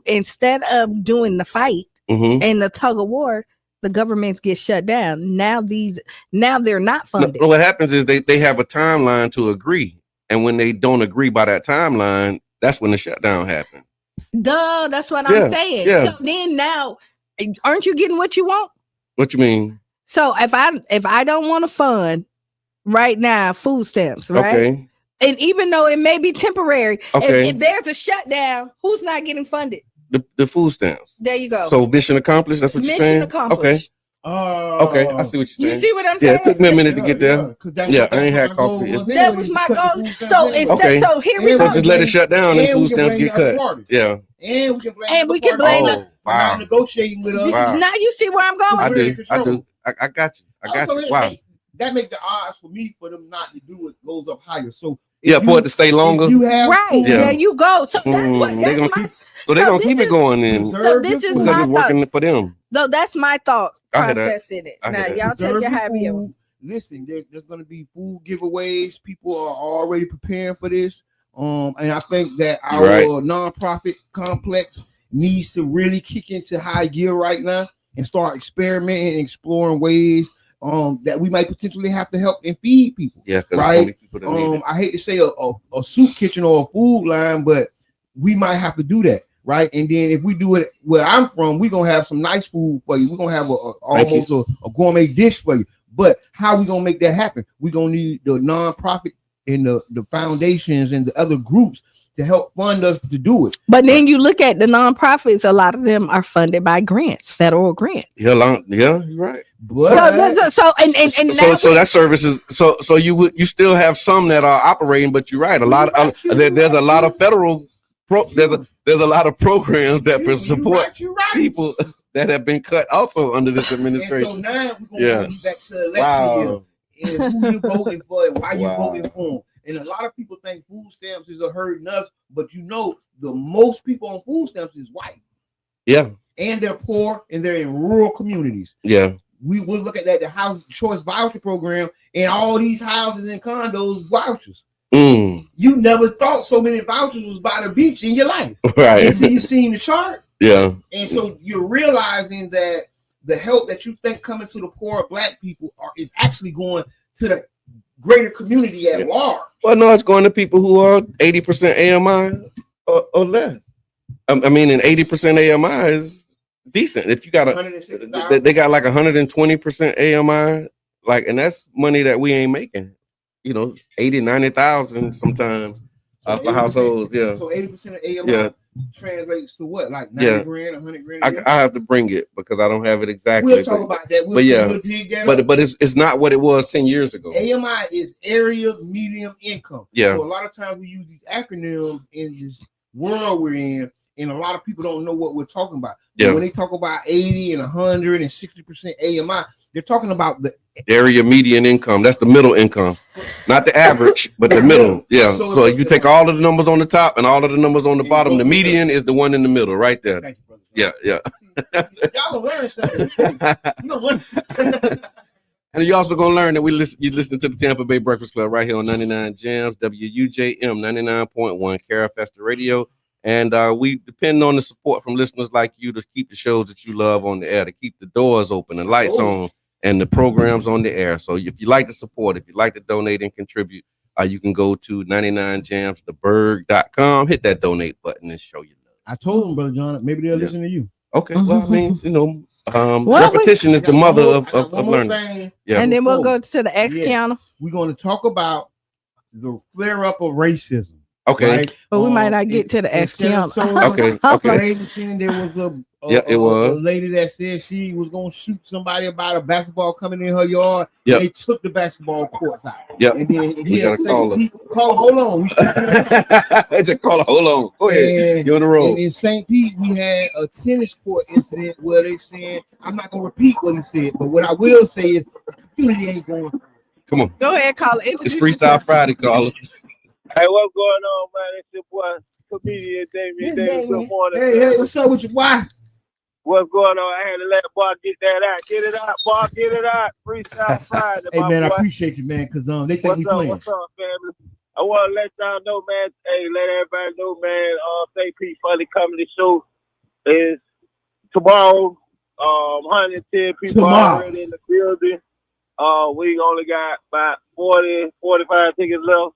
instead of doing the fight and the tug of war, the governments get shut down. Now they're not funded. No, what happens is they have a timeline to agree, and when they don't agree by that timeline, that's when the shutdown happens. That's what I'm saying. Yeah. So then now, aren't you getting what you want? What you mean? So if I don't want to fund right now food stamps, right? Okay. And even though it may be temporary, okay. if there's a shutdown, who's not getting funded? The food stamps. There you go. So mission accomplished. That's what you're saying. Mission accomplished. Okay, I see what you're saying. You see what I'm saying? Yeah, it took me a minute to get there. I ain't had coffee. That was my goal. So here we go. So just let it shut down and food stamps get cut. Yeah. And we can blame wow. Negotiating with us. Wow. Now you see where I'm going. I do. I got you. Wow. That makes the odds for them not to do it goes up higher. So for it to stay longer. There you go. So that's what they're gonna keep it going in. So this is my working for them. So that's my thought process in it. Now y'all take your happy. Listen, there's gonna be food giveaways. People are already preparing for this. And I think that our nonprofit complex needs to really kick into high gear right now and start experimenting and exploring ways that we might potentially have to help and feed people. Yeah, right. I hate to say a soup kitchen or a food line, but we might have to do that, right? And then if we do it where I'm from, we're gonna have some nice food for you. We're gonna have almost a gourmet dish for you. But how we gonna make that happen? We're gonna need the nonprofit and the foundations and the other groups to help fund us to do it. But then you look at the nonprofits, a lot of them are funded by grants, federal grants. Yeah, you're right. But so that service is so you still have some that are operating, but you're right. There's a lot of federal there's a lot of programs that support people that have been cut also under this administration. And so now we're gonna be back to election year and who you voting for and why you voting for them. And a lot of people think food stamps is hurting us, but the most people on food stamps is white. Yeah. And they're poor and they're in rural communities. Yeah. We will look at that, the house choice voucher program, and all these houses and condos vouchers. You never thought so many vouchers was by the beach in your life. Right. Until you seen the chart. Yeah. And so you're realizing that the help that you think coming to the poor Black people is actually going to the greater community at large. Well, no, it's going to people who are 80% AMI or less. I mean, and 80% AMI is decent. If you got they got like 120% AMI, like, and that's money that we ain't making. 80, 90,000 sometimes for households. Yeah. So 80% of AMI translates to what? Like 90 grand, 100 grand? I have to bring it because I don't have it exactly. We'll talk about that. But it's not what it was 10 years ago. AMI is area medium income. Yeah. So a lot of times we use these acronyms in this world we're in, and a lot of people don't know what we're talking about. Yeah. When they talk about 80 and 100 and 60% AMI, they're talking about the area median income. That's the middle income, not the average, but the middle. Yeah. So if you take all of the numbers on the top and all of the numbers on the bottom, the median is the one in the middle, right there. Thank you, brother. Yeah. Y'all gonna learn something. You gonna learn. And you're also gonna learn that you listen to the Tampa Bay Breakfast Club right here on 99 Jams, WUJM 99.1 Carafesta Radio. And we depend on the support from listeners like you to keep the shows that you love on the air, to keep the doors open, the lights on, and the programs on the air. So if you like to support, if you like to donate and contribute, you can go to 99jamstheberg.com, hit that donate button and show your love. I told them, Brother John, maybe they'll listen to you. Okay. Well, I mean, repetition is the mother of learning. Yeah. And then we'll go to the X counter. We're going to talk about the flare up of racism. Okay. Right? But we might not get to the X counter. Okay. There was a lady that said she was going to shoot somebody about a basketball coming in her yard. Yep. They took the basketball courts out. Yep. And then we got to call her. Hold on. It's a call. Hold on. Go ahead. You're on the road. And in St. Pete, we had a tennis court incident where they said, I'm not going to repeat what he said, but what I will say is the community ain't going. Come on. Go ahead, caller. It's Freestyle Friday, caller. Hey, what's going on, man? It's your boy, comedian Damien Davis. Good morning. Hey, what's up with you, boy? What's going on? I had to let Bob get that out. Get it out, Bob. Get it out. Freestyle Friday, hey, man, boy. I appreciate you, man, because they think we playing. What's up, family? I want to let y'all know, man. Hey, let everybody know, man. St. Pete Funny Comedy Show is tomorrow. 110 people already in the building. We only got about 40, 45 tickets left.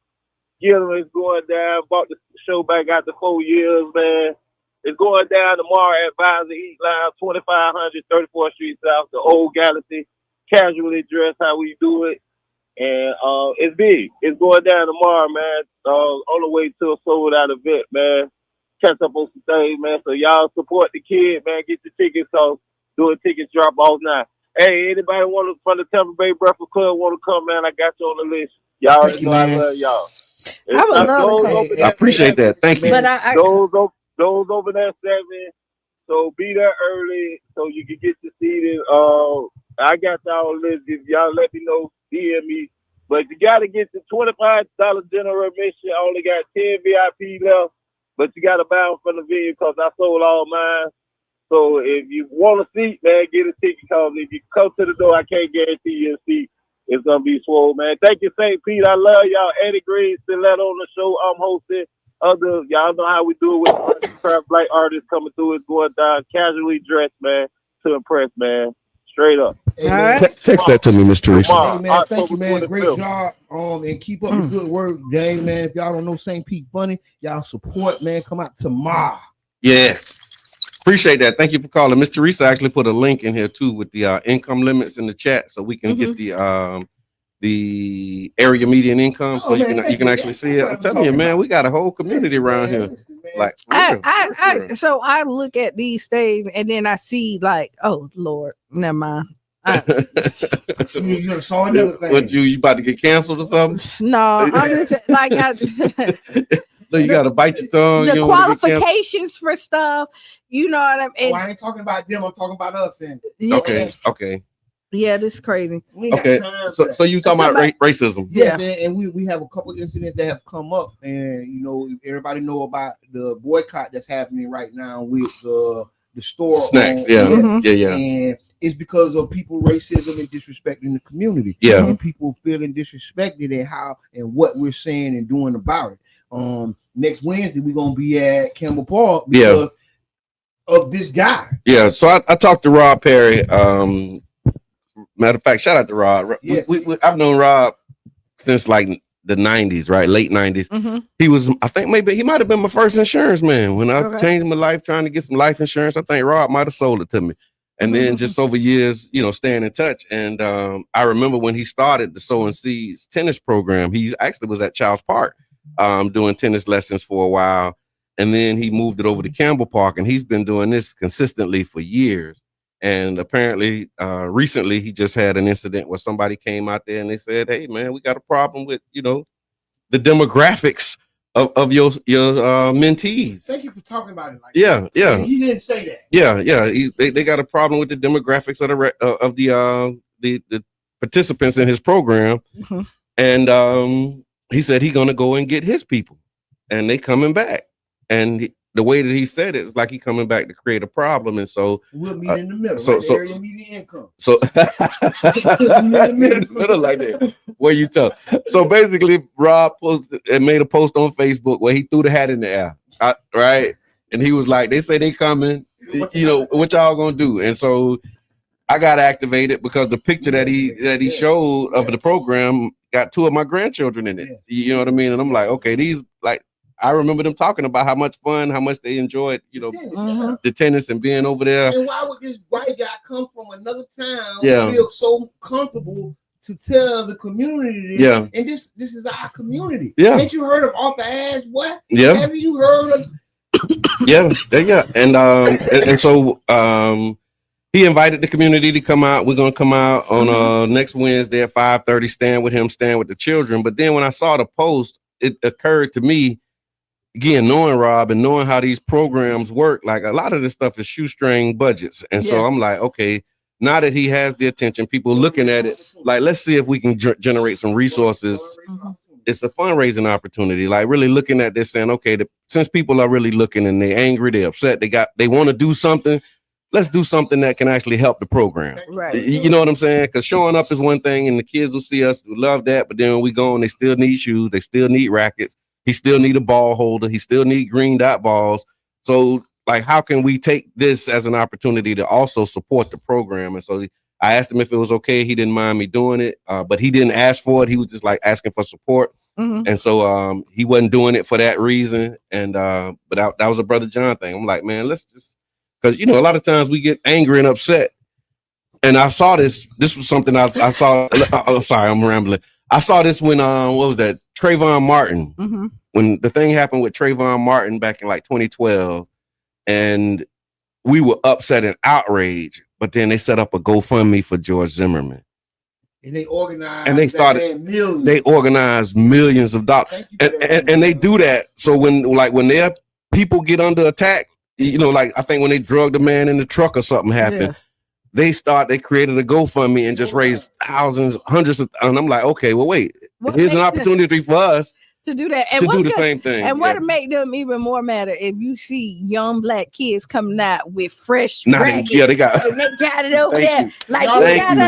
Gilman is going down. Bought the show back after 4 years, man. It's going down tomorrow at Visor Eat Lounge, 2500 34th Street South, the old Galaxy. Casually dressed how we do it. And it's big. It's going down tomorrow, man. On the way to a sold out event, man. Catch up on some things, man. So y'all support the kid, man. Get your tickets off. Do a ticket drop off now. Hey, anybody from the Tampa Bay Breakfast Club want to come, man? I got you on the list. Y'all already know I love y'all. I appreciate that. Thank you. But those over there 7, so be there early so you can get your seat. I got y'all on the list. If y'all let me know, DM me. But you got to get the $25 general admission. I only got 10 VIP left, but you got to buy them from the venue because I sold all mine. So if you want a seat, man, get a ticket because if you come to the door, I can't guarantee you a seat. It's going to be swole, man. Thank you, St. Pete. I love y'all. Eddie Green, still out on the show. I'm hosting. Y'all know how we do it with craft black artists coming through. It's going down. Casually dressed, man, to impress, man. Straight up. Hey, man. Text that to me, Mr. Teresa. Hey, man, thank you, man. Great job. And keep up the good work, Dave, man. If y'all don't know St. Pete Funny, y'all support, man. Come out tomorrow. Yes. Appreciate that. Thank you for calling. Miss Teresa actually put a link in here too with the income limits in the chat, so we can get the area median income, so you can actually see it. I'm telling you, man, we got a whole community around here. Like, so I look at these things and then I see like, oh Lord, never mind. You saw another thing. What you about to get canceled or something? No, I'm just like you gotta bite your tongue. The qualifications for stuff, you know what I mean? I ain't talking about them. I'm talking about us. And okay. Yeah, this is crazy. Okay, so you talking about racism? Yeah, man, and we have a couple of incidents that have come up, and everybody know about the boycott that's happening right now with the the store snacks. on, Yeah. And it's because of people racism and disrespecting the community. Yeah. And people feeling disrespected and how and what we're saying and doing about it. Next Wednesday we're gonna be at Campbell Park because of this guy. Yeah. So I talked to Rob Perry. Matter of fact, shout out to Rob. Yeah. I've known Rob since like the 90s, right? Late 90s. He was, I think maybe he might have been my first insurance man. When I changed my life trying to get some life insurance, I think Rob might have sold it to me. And then just over years, staying in touch. And I remember when he started the Sowing Seeds tennis program, he actually was at Childs Park doing tennis lessons for a while. And then he moved it over to Campbell Park, and he's been doing this consistently for years. And apparently, recently, he just had an incident where somebody came out there and they said, "Hey, man, we got a problem with, the demographics of your mentees." Thank you for talking about it. Yeah. He didn't say that. Yeah. They got a problem with the demographics of the participants in his program, and he said he's gonna go and get his people, and they coming back, and the way that he said it is like he coming back to create a problem, and so we'll meet in the middle. So area median income. So middle like that. Where you tell. So basically, Rob posted and made a post on Facebook where he threw the hat in the air, right? And he was like, "They say they coming. What y'all gonna do?" And so I got activated because the picture that he showed of the program got 2 of my grandchildren in it. You know what I mean? And I'm like, okay, these like. I remember them talking about how much fun, how much they enjoyed, the tennis and being over there. And why would this white guy come from another town and feel so comfortable to tell the community this? Yeah. And this is our community. Yeah. Ain't you heard of Off the Ass? What? Yeah. Have you heard of? Yeah. And so he invited the community to come out. We're gonna come out on next Wednesday at 5:30. Stand with the children. But then when I saw the post, it occurred to me. Again, knowing Rob and knowing how these programs work, like a lot of this stuff is shoestring budgets. And so I'm like, okay, now that he has the attention, people looking at it, like, let's see if we can generate some resources. It's a fundraising opportunity, like really looking at this saying, okay, since people are really looking and they're angry, they're upset, they want to do something. Let's do something that can actually help the program. Right. You know what I'm saying? Because showing up is one thing and the kids will see us, we love that. But then when we go and they still need shoes, they still need rackets. He still need a ball holder. He still need green dot balls. So, like, how can we take this as an opportunity to also support the program? And so I asked him if it was okay. He didn't mind me doing it, but he didn't ask for it. He was just like asking for support. And so he wasn't doing it for that reason. And but that was a Brother John thing. I'm like, man, let's just, because a lot of times we get angry and upset. And I saw this. This was something I saw. I'm sorry, I'm rambling. I saw this when what was that? Trayvon Martin. When the thing happened with Trayvon Martin back in like 2012, and we were upset and outraged. But then they set up a GoFundMe for George Zimmerman, and they organized. And they started. Millions. They organized millions of dollars, and they do that. So when their people get under attack, like I think when they drugged the man in the truck or something happened. They created a GoFundMe and just raised thousands, hundreds of, and I'm like, okay, well, wait, here's an opportunity for us to do that and to do the same thing. And what'll make them even more matter if you see young black kids coming out with fresh rackets. Yeah, they got and they got it over there. Like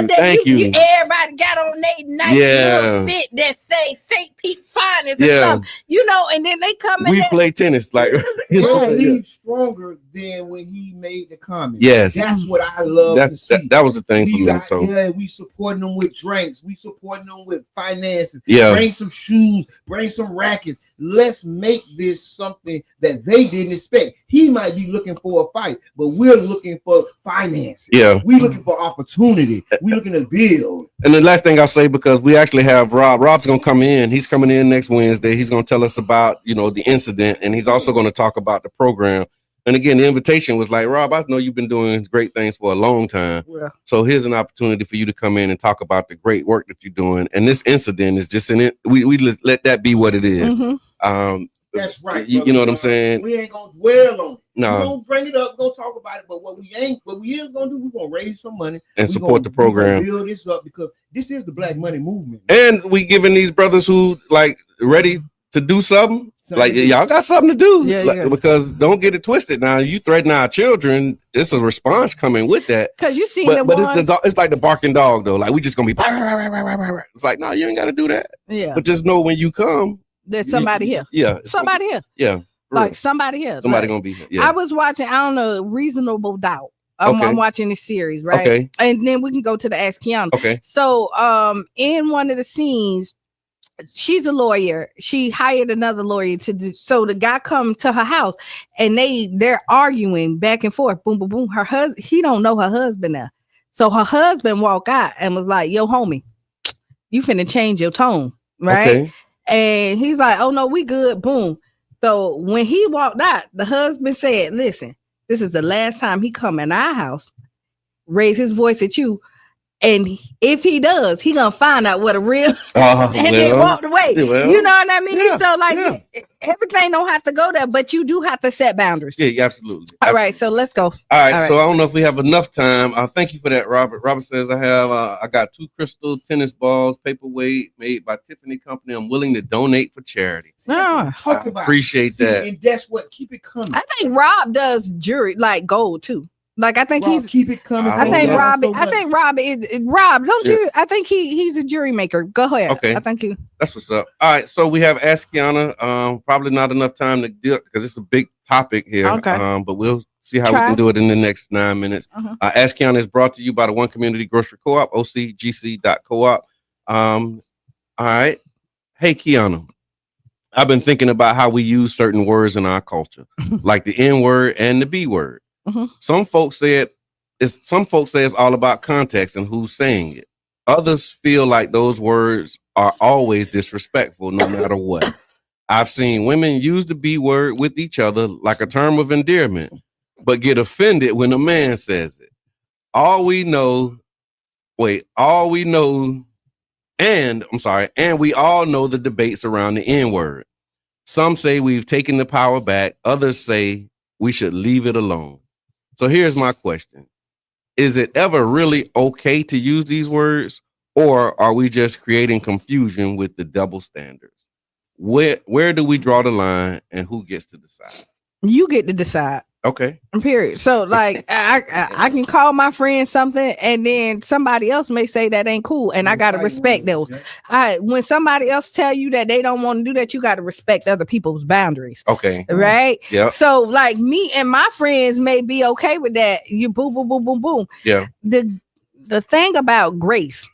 thank you. Everybody got on their nice fit that say St. Pete's finest or something. And then they come in. We play tennis, like leave stronger than when he made the comment. Yes. That's what I love to see. That was the thing for me. So we supporting them with drinks, we supporting them with finances. Yeah. Bring some shoes, bring some rackets. Let's make this something that they didn't expect. He might be looking for a fight, but we're looking for finances. Yeah, we're looking for opportunity. We're looking to build. And the last thing I'll say, because we actually have Rob. Rob's gonna come in. He's coming in next Wednesday. He's gonna tell us about the incident, and he's also gonna talk about the program. And again, the invitation was like, Rob, I know you've been doing great things for a long time. Yeah. So here's an opportunity for you to come in and talk about the great work that you're doing. And this incident is just we let that be what it is. That's right. You know what I'm saying? We ain't gonna dwell on it. No. We're gonna bring it up, go talk about it. But what we is gonna do, we're gonna raise some money and support the program. Build this up because this is the Black Money movement. And we giving these brothers who like ready to do something Like y'all got something to do. Yeah. Because don't get it twisted. Now you threaten our children. It's a response coming with that. Because you seen but it's like the barking dog though. Like we just gonna be. It's like no, you ain't got to do that. Yeah. But just know when you come, there's somebody here. Yeah. Somebody here. Yeah. Like somebody here. Somebody like, gonna be here. Yeah. I was watching. I don't know. Reasonable Doubt. I'm watching this series, right? Okay. And then we can go to the Ask Kiana. Okay. So, in one of the scenes, she's a lawyer. She hired another lawyer to do. So the guy come to her house, and they're arguing back and forth. Boom, boom, boom. Her husband, he don't know her husband now. So her husband walk out and was like, "Yo, homie, you finna change your tone, right?" Okay. And he's like, "Oh no, we good." Boom. So when he walked out, the husband said, "Listen, this is the last time he come in our house, raise his voice at you. And if he does, he gonna find out what a real and then walked away." You know what I mean? Yeah, so everything don't have to go there, but you do have to set boundaries. Yeah, absolutely. All right, so let's go. All right, so I don't know if we have enough time. Thank you for that, Robert. Robert says I got 2 crystal tennis balls, paperweight made by Tiffany Company. I'm willing to donate for charity. I appreciate that. And that's what keep it coming. I think Rob does jewelry like gold too. Like I think Rob, he's keep it coming. I think Rob. Is Rob. Don't you? I think he's a jury maker. Go ahead. Okay. I think you. That's what's up. All right. So we have Ask Kiana. Probably not enough time to deal because it's a big topic here. Okay. But we'll see how we can do it in the next 9 minutes. Ask Kiana is brought to you by the One Community Grocery Co-op, ocgc.coop. All right. Hey Kiana. I've been thinking about how we use certain words in our culture, like the N word and the B word. Some folks say it's all about context and who's saying it. Others feel like those words are always disrespectful no matter what. I've seen women use the B word with each other like a term of endearment, but get offended when a man says it. And we all know the debates around the N word. Some say we've taken the power back. Others say we should leave it alone. So here's my question. Is it ever really okay to use these words, or are we just creating confusion with the double standards? Where do we draw the line, and who gets to decide? You get to decide. Okay. Period. So like I can call my friend something, and then somebody else may say that ain't cool, and I gotta respect those. When somebody else tell you that they don't want to do that, you gotta respect other people's boundaries. Okay. Right. Yeah. So like me and my friends may be okay with that. You boom, boom, boom, boom, boom. Yeah. The thing about grace.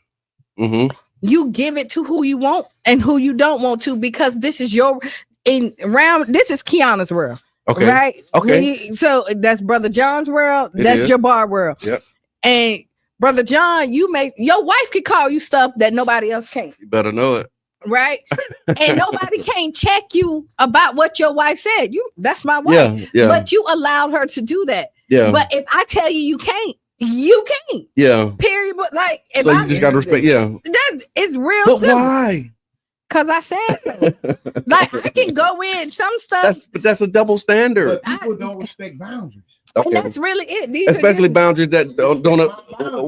You give it to who you want and who you don't want to, because this is this is Kiana's world. Okay. Right. Okay. So that's Brother John's world. That's Jabbar world. Yep. And Brother John, your wife could call you stuff that nobody else can. You better know it. Right. And nobody can check you about what your wife said. That's my wife. Yeah. But you allowed her to do that. Yeah. But if I tell you can't, you can't. Yeah. Period. But like, if so you just gotta respect. Yeah. It's real. But why? Because I said so. Like I can go in some stuff. That's a double standard. But people don't respect boundaries. Okay. And that's really it. Especially boundaries that don't.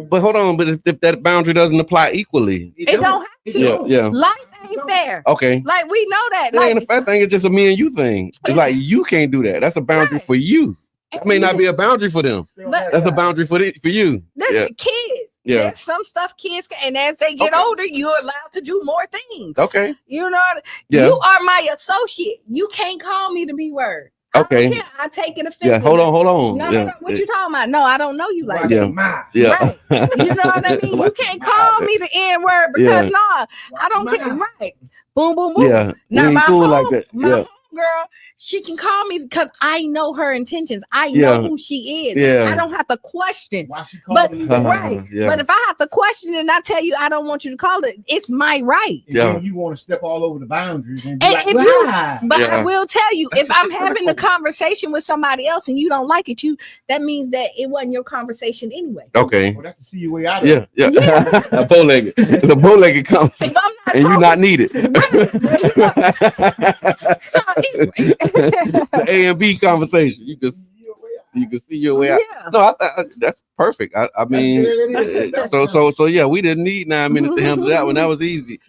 But hold on. But if that boundary doesn't apply equally, it don't have to. Yeah. Life ain't fair. Okay. Like we know that. It ain't a fair thing. It's just a me and you thing. It's like you can't do that. That's a boundary for you. That may not be a boundary for them. But that's a boundary for you. That's kids. Yeah. There's some stuff kids can, and as they get older, you're allowed to do more things. Okay. You know, you are my associate. You can't call me the B word. Okay. I take it offensive. Yeah. Hold on. No. What you talking about? No, I don't know you like that. Yeah. Right. You know what I mean? You can't call me the N word because I don't care. Right. Boom, boom, boom. Yeah. Now my cool like that. Yeah. Girl, she can call me because I know her intentions. I know who she is. Yeah. I don't have to question. Why she call me? Right. But if I have to question it and I tell you I don't want you to call it, it's my right. Yeah. You want to step all over the boundaries and be I will tell you, if I'm having a conversation with somebody else and you don't like it, that means that it wasn't your conversation anyway. Okay. Well, that's to see your way out of it. Yeah. A bow-legged. It's a bow-legged conversation. And you're not needed. So the A and B conversation. You can see your way out. Yeah. No, that's perfect. I mean, so yeah, we didn't need 9 minutes to handle that one. That was easy.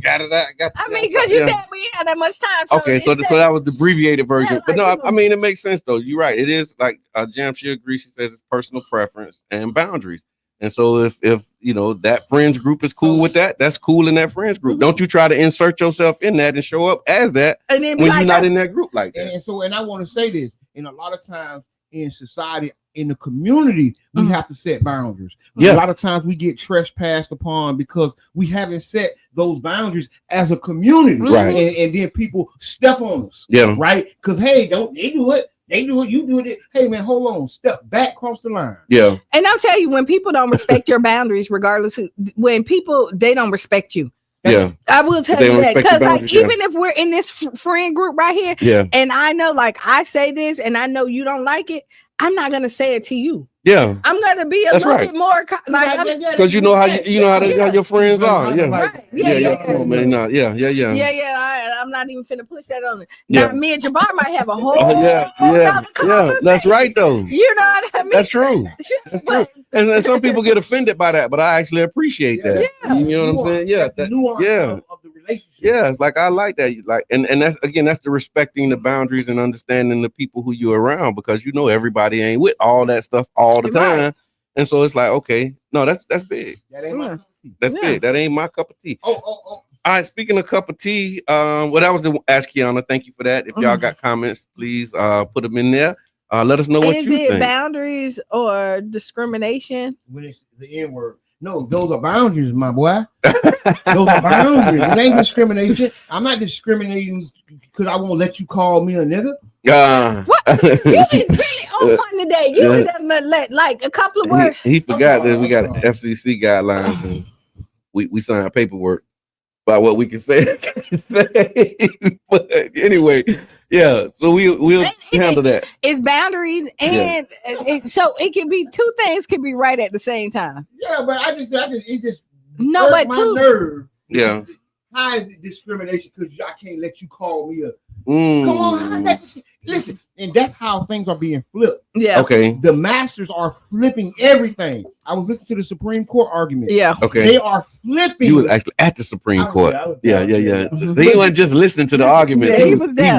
got it. I mean, because you said we didn't have that much time. So okay, so that was the abbreviated version. Yeah, But like, no, I mean, it makes sense though. You're right. It is like Jam. She agrees. She says it's personal preference and boundaries. And so if you know that friends group is cool with that, that's cool in that friends group. Don't you try to insert yourself in that and show up as that and then when like you're not in that group like that. And I want to say this, and a lot of times in society, in the community, we have to set boundaries. Yeah. A lot of times we get trespassed upon because we haven't set those boundaries as a community. Right. And then people step on us. Yeah. Right. Because hey, don't they do it? They do it, you do it. Hey man, hold on, step back, cross the line. Yeah. And I'll tell you, when people don't respect your boundaries, regardless when people they don't respect you. Yeah. I will tell you that because like even if we're in this friend group right here, yeah, and I know like I say this and I know you don't like it, I'm not gonna say it to you. Yeah, I'm gonna be a little bit more like because you know how how your friends are. Yeah, right. Come on, man. No, yeah. I'm not even finna push that on it. Now me and Jabbar might have a whole yeah. That's right though. You know what I mean? That's true. That's true. And some people get offended by that, but I actually appreciate that. Yeah. You know what I'm saying? Yeah, of the relationship. Yeah, it's like I like that. Like, and that's the respecting the boundaries and understanding the people who you're around, because you know everybody ain't with all that stuff all the time. Right. And so it's like, okay, no, that's big. That ain't my cup of tea. That's big. That ain't my cup of tea. Oh. All right, speaking of cup of tea, that was the Ask Kiana. Thank you for that. If y'all got comments, please put them in there. Let us know what you think. Boundaries or discrimination? When it's the N word. No, those are boundaries, my boy. Those are boundaries. It ain't discrimination. I'm not discriminating because I won't let you call me a nigga. What? You is really on one today. You let like a couple of words. He forgot that we got FCC guidelines and we signed paperwork about what we can say. But anyway, yeah. So we'll handle that. It's boundaries, and so it can be two things can be right at the same time. Yeah, but I just it just no, but my nerve. Yeah. How is it discrimination? Because I can't let you call me a. Come on, listen, and that's how things are being flipped. Yeah. Okay. The masters are flipping everything. I was listening to the Supreme Court argument. Yeah. Okay. They are flipping. He was actually at the Supreme Court. Yeah. Mm-hmm. He wasn't just listening to the argument. Yeah, he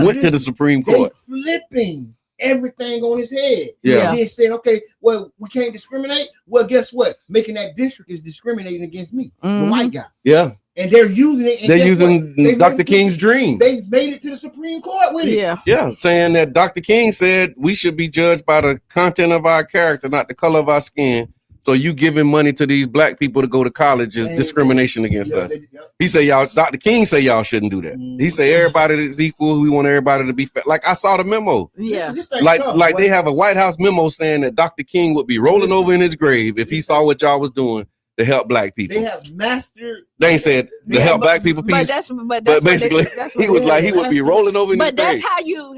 went to the Supreme Court. Flipping everything on his head. Yeah. And then said, okay, well, we can't discriminate. Well, guess what? Making that district is discriminating against me, the white guy. Yeah. And they're using it. They're using Dr. King's dream. They've made it to the Supreme Court with it. Yeah, saying that Dr. King said we should be judged by the content of our character, not the color of our skin. So you giving money to these black people to go to college is discrimination against us. He said y'all, Dr. King say y'all shouldn't do that. He say everybody is equal. We want everybody to be fair. Like I saw the memo. Yeah. Like they have a White House memo saying that Dr. King would be rolling over in his grave if he saw what y'all was doing to help black people. They have mastered. They ain't said to help black people piece. But basically, he was like he would be rolling over in his grave. But that's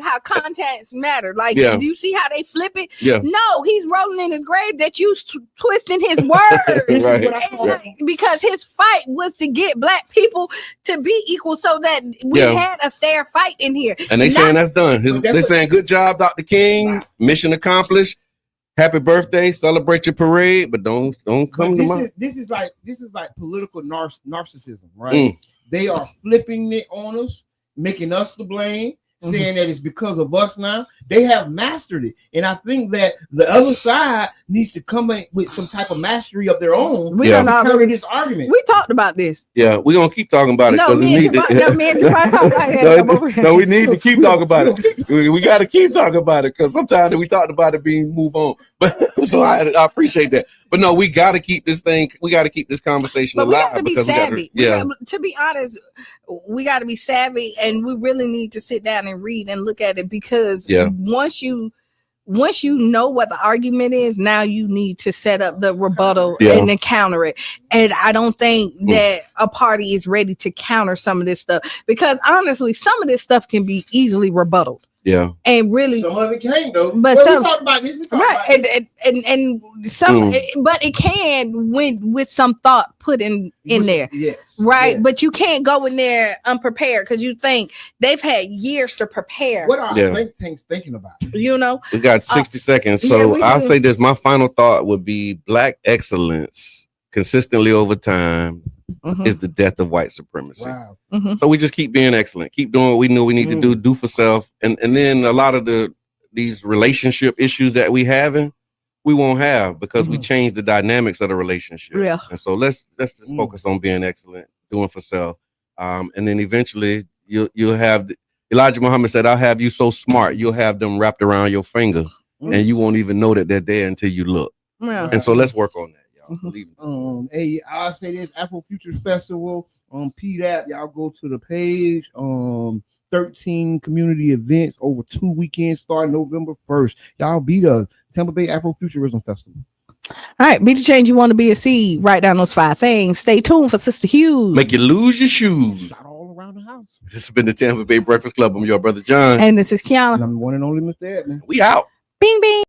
how contents matter. Like, do you see how they flip it? Yeah. No, he's rolling in his grave that you twisting his words. Right. Because his fight was to get black people to be equal so that we had a fair fight in here. And they saying that's done. They saying good job, Dr. King. Mission accomplished. Happy birthday! Celebrate your parade, but don't come to my. This is like political narcissism, right? They are flipping it on us, making us to blame, saying that it's because of us now. They have mastered it, and I think that the other side needs to come in with some type of mastery of their own. We don't counter this argument. We talked about this. Yeah, we're gonna keep talking about it. No, we need to keep talking about it. We got to keep talking about it because sometimes we talked about it being move on. But so I appreciate that. But no, we got to keep this thing. We got to keep this conversation alive. We got to be savvy. To be honest, we got to be savvy, and we really need to sit down and read and look at it because once you know what the argument is, now you need to set up the rebuttal and then counter it. And I don't think that a party is ready to counter some of this stuff because honestly, some of this stuff can be easily rebutted. Yeah, and really, some of it can though. But we talked about this, and some, but it can with some thought put in there, right? But you can't go in there unprepared because you think they've had years to prepare. What are think tanks thinking about? You know, we got 60 seconds, so I'll say this. My final thought would be Black excellence consistently over time is the death of white supremacy. Wow. So we just keep being excellent, keep doing what we know we need to do for self, and then a lot of these relationship issues that we having, we won't have because we changed the dynamics of the relationship. Yeah. And so let's just focus on being excellent, doing for self, and then eventually you'll have. Elijah Muhammad said, "I'll have you so smart, you'll have them wrapped around your finger, and you won't even know that they're there until you look." Yeah. And so let's work on that, y'all. Believe me. Hey, I'll say this: Afro Futures Festival on PDAP. Y'all go to the page. 13 community events over 2 weekends starting November 1st. Y'all be the Tampa Bay Afrofuturism Festival. All right, be the change you want to be a seed. Write down those 5 things. Stay tuned for Sister Hughes. Make you lose your shoes. Not all around the house. This has been the Tampa Bay Breakfast Club. I'm your brother John. And this is Kiana. And I'm the one and only Mr. Edmund. We out. Bing, bing.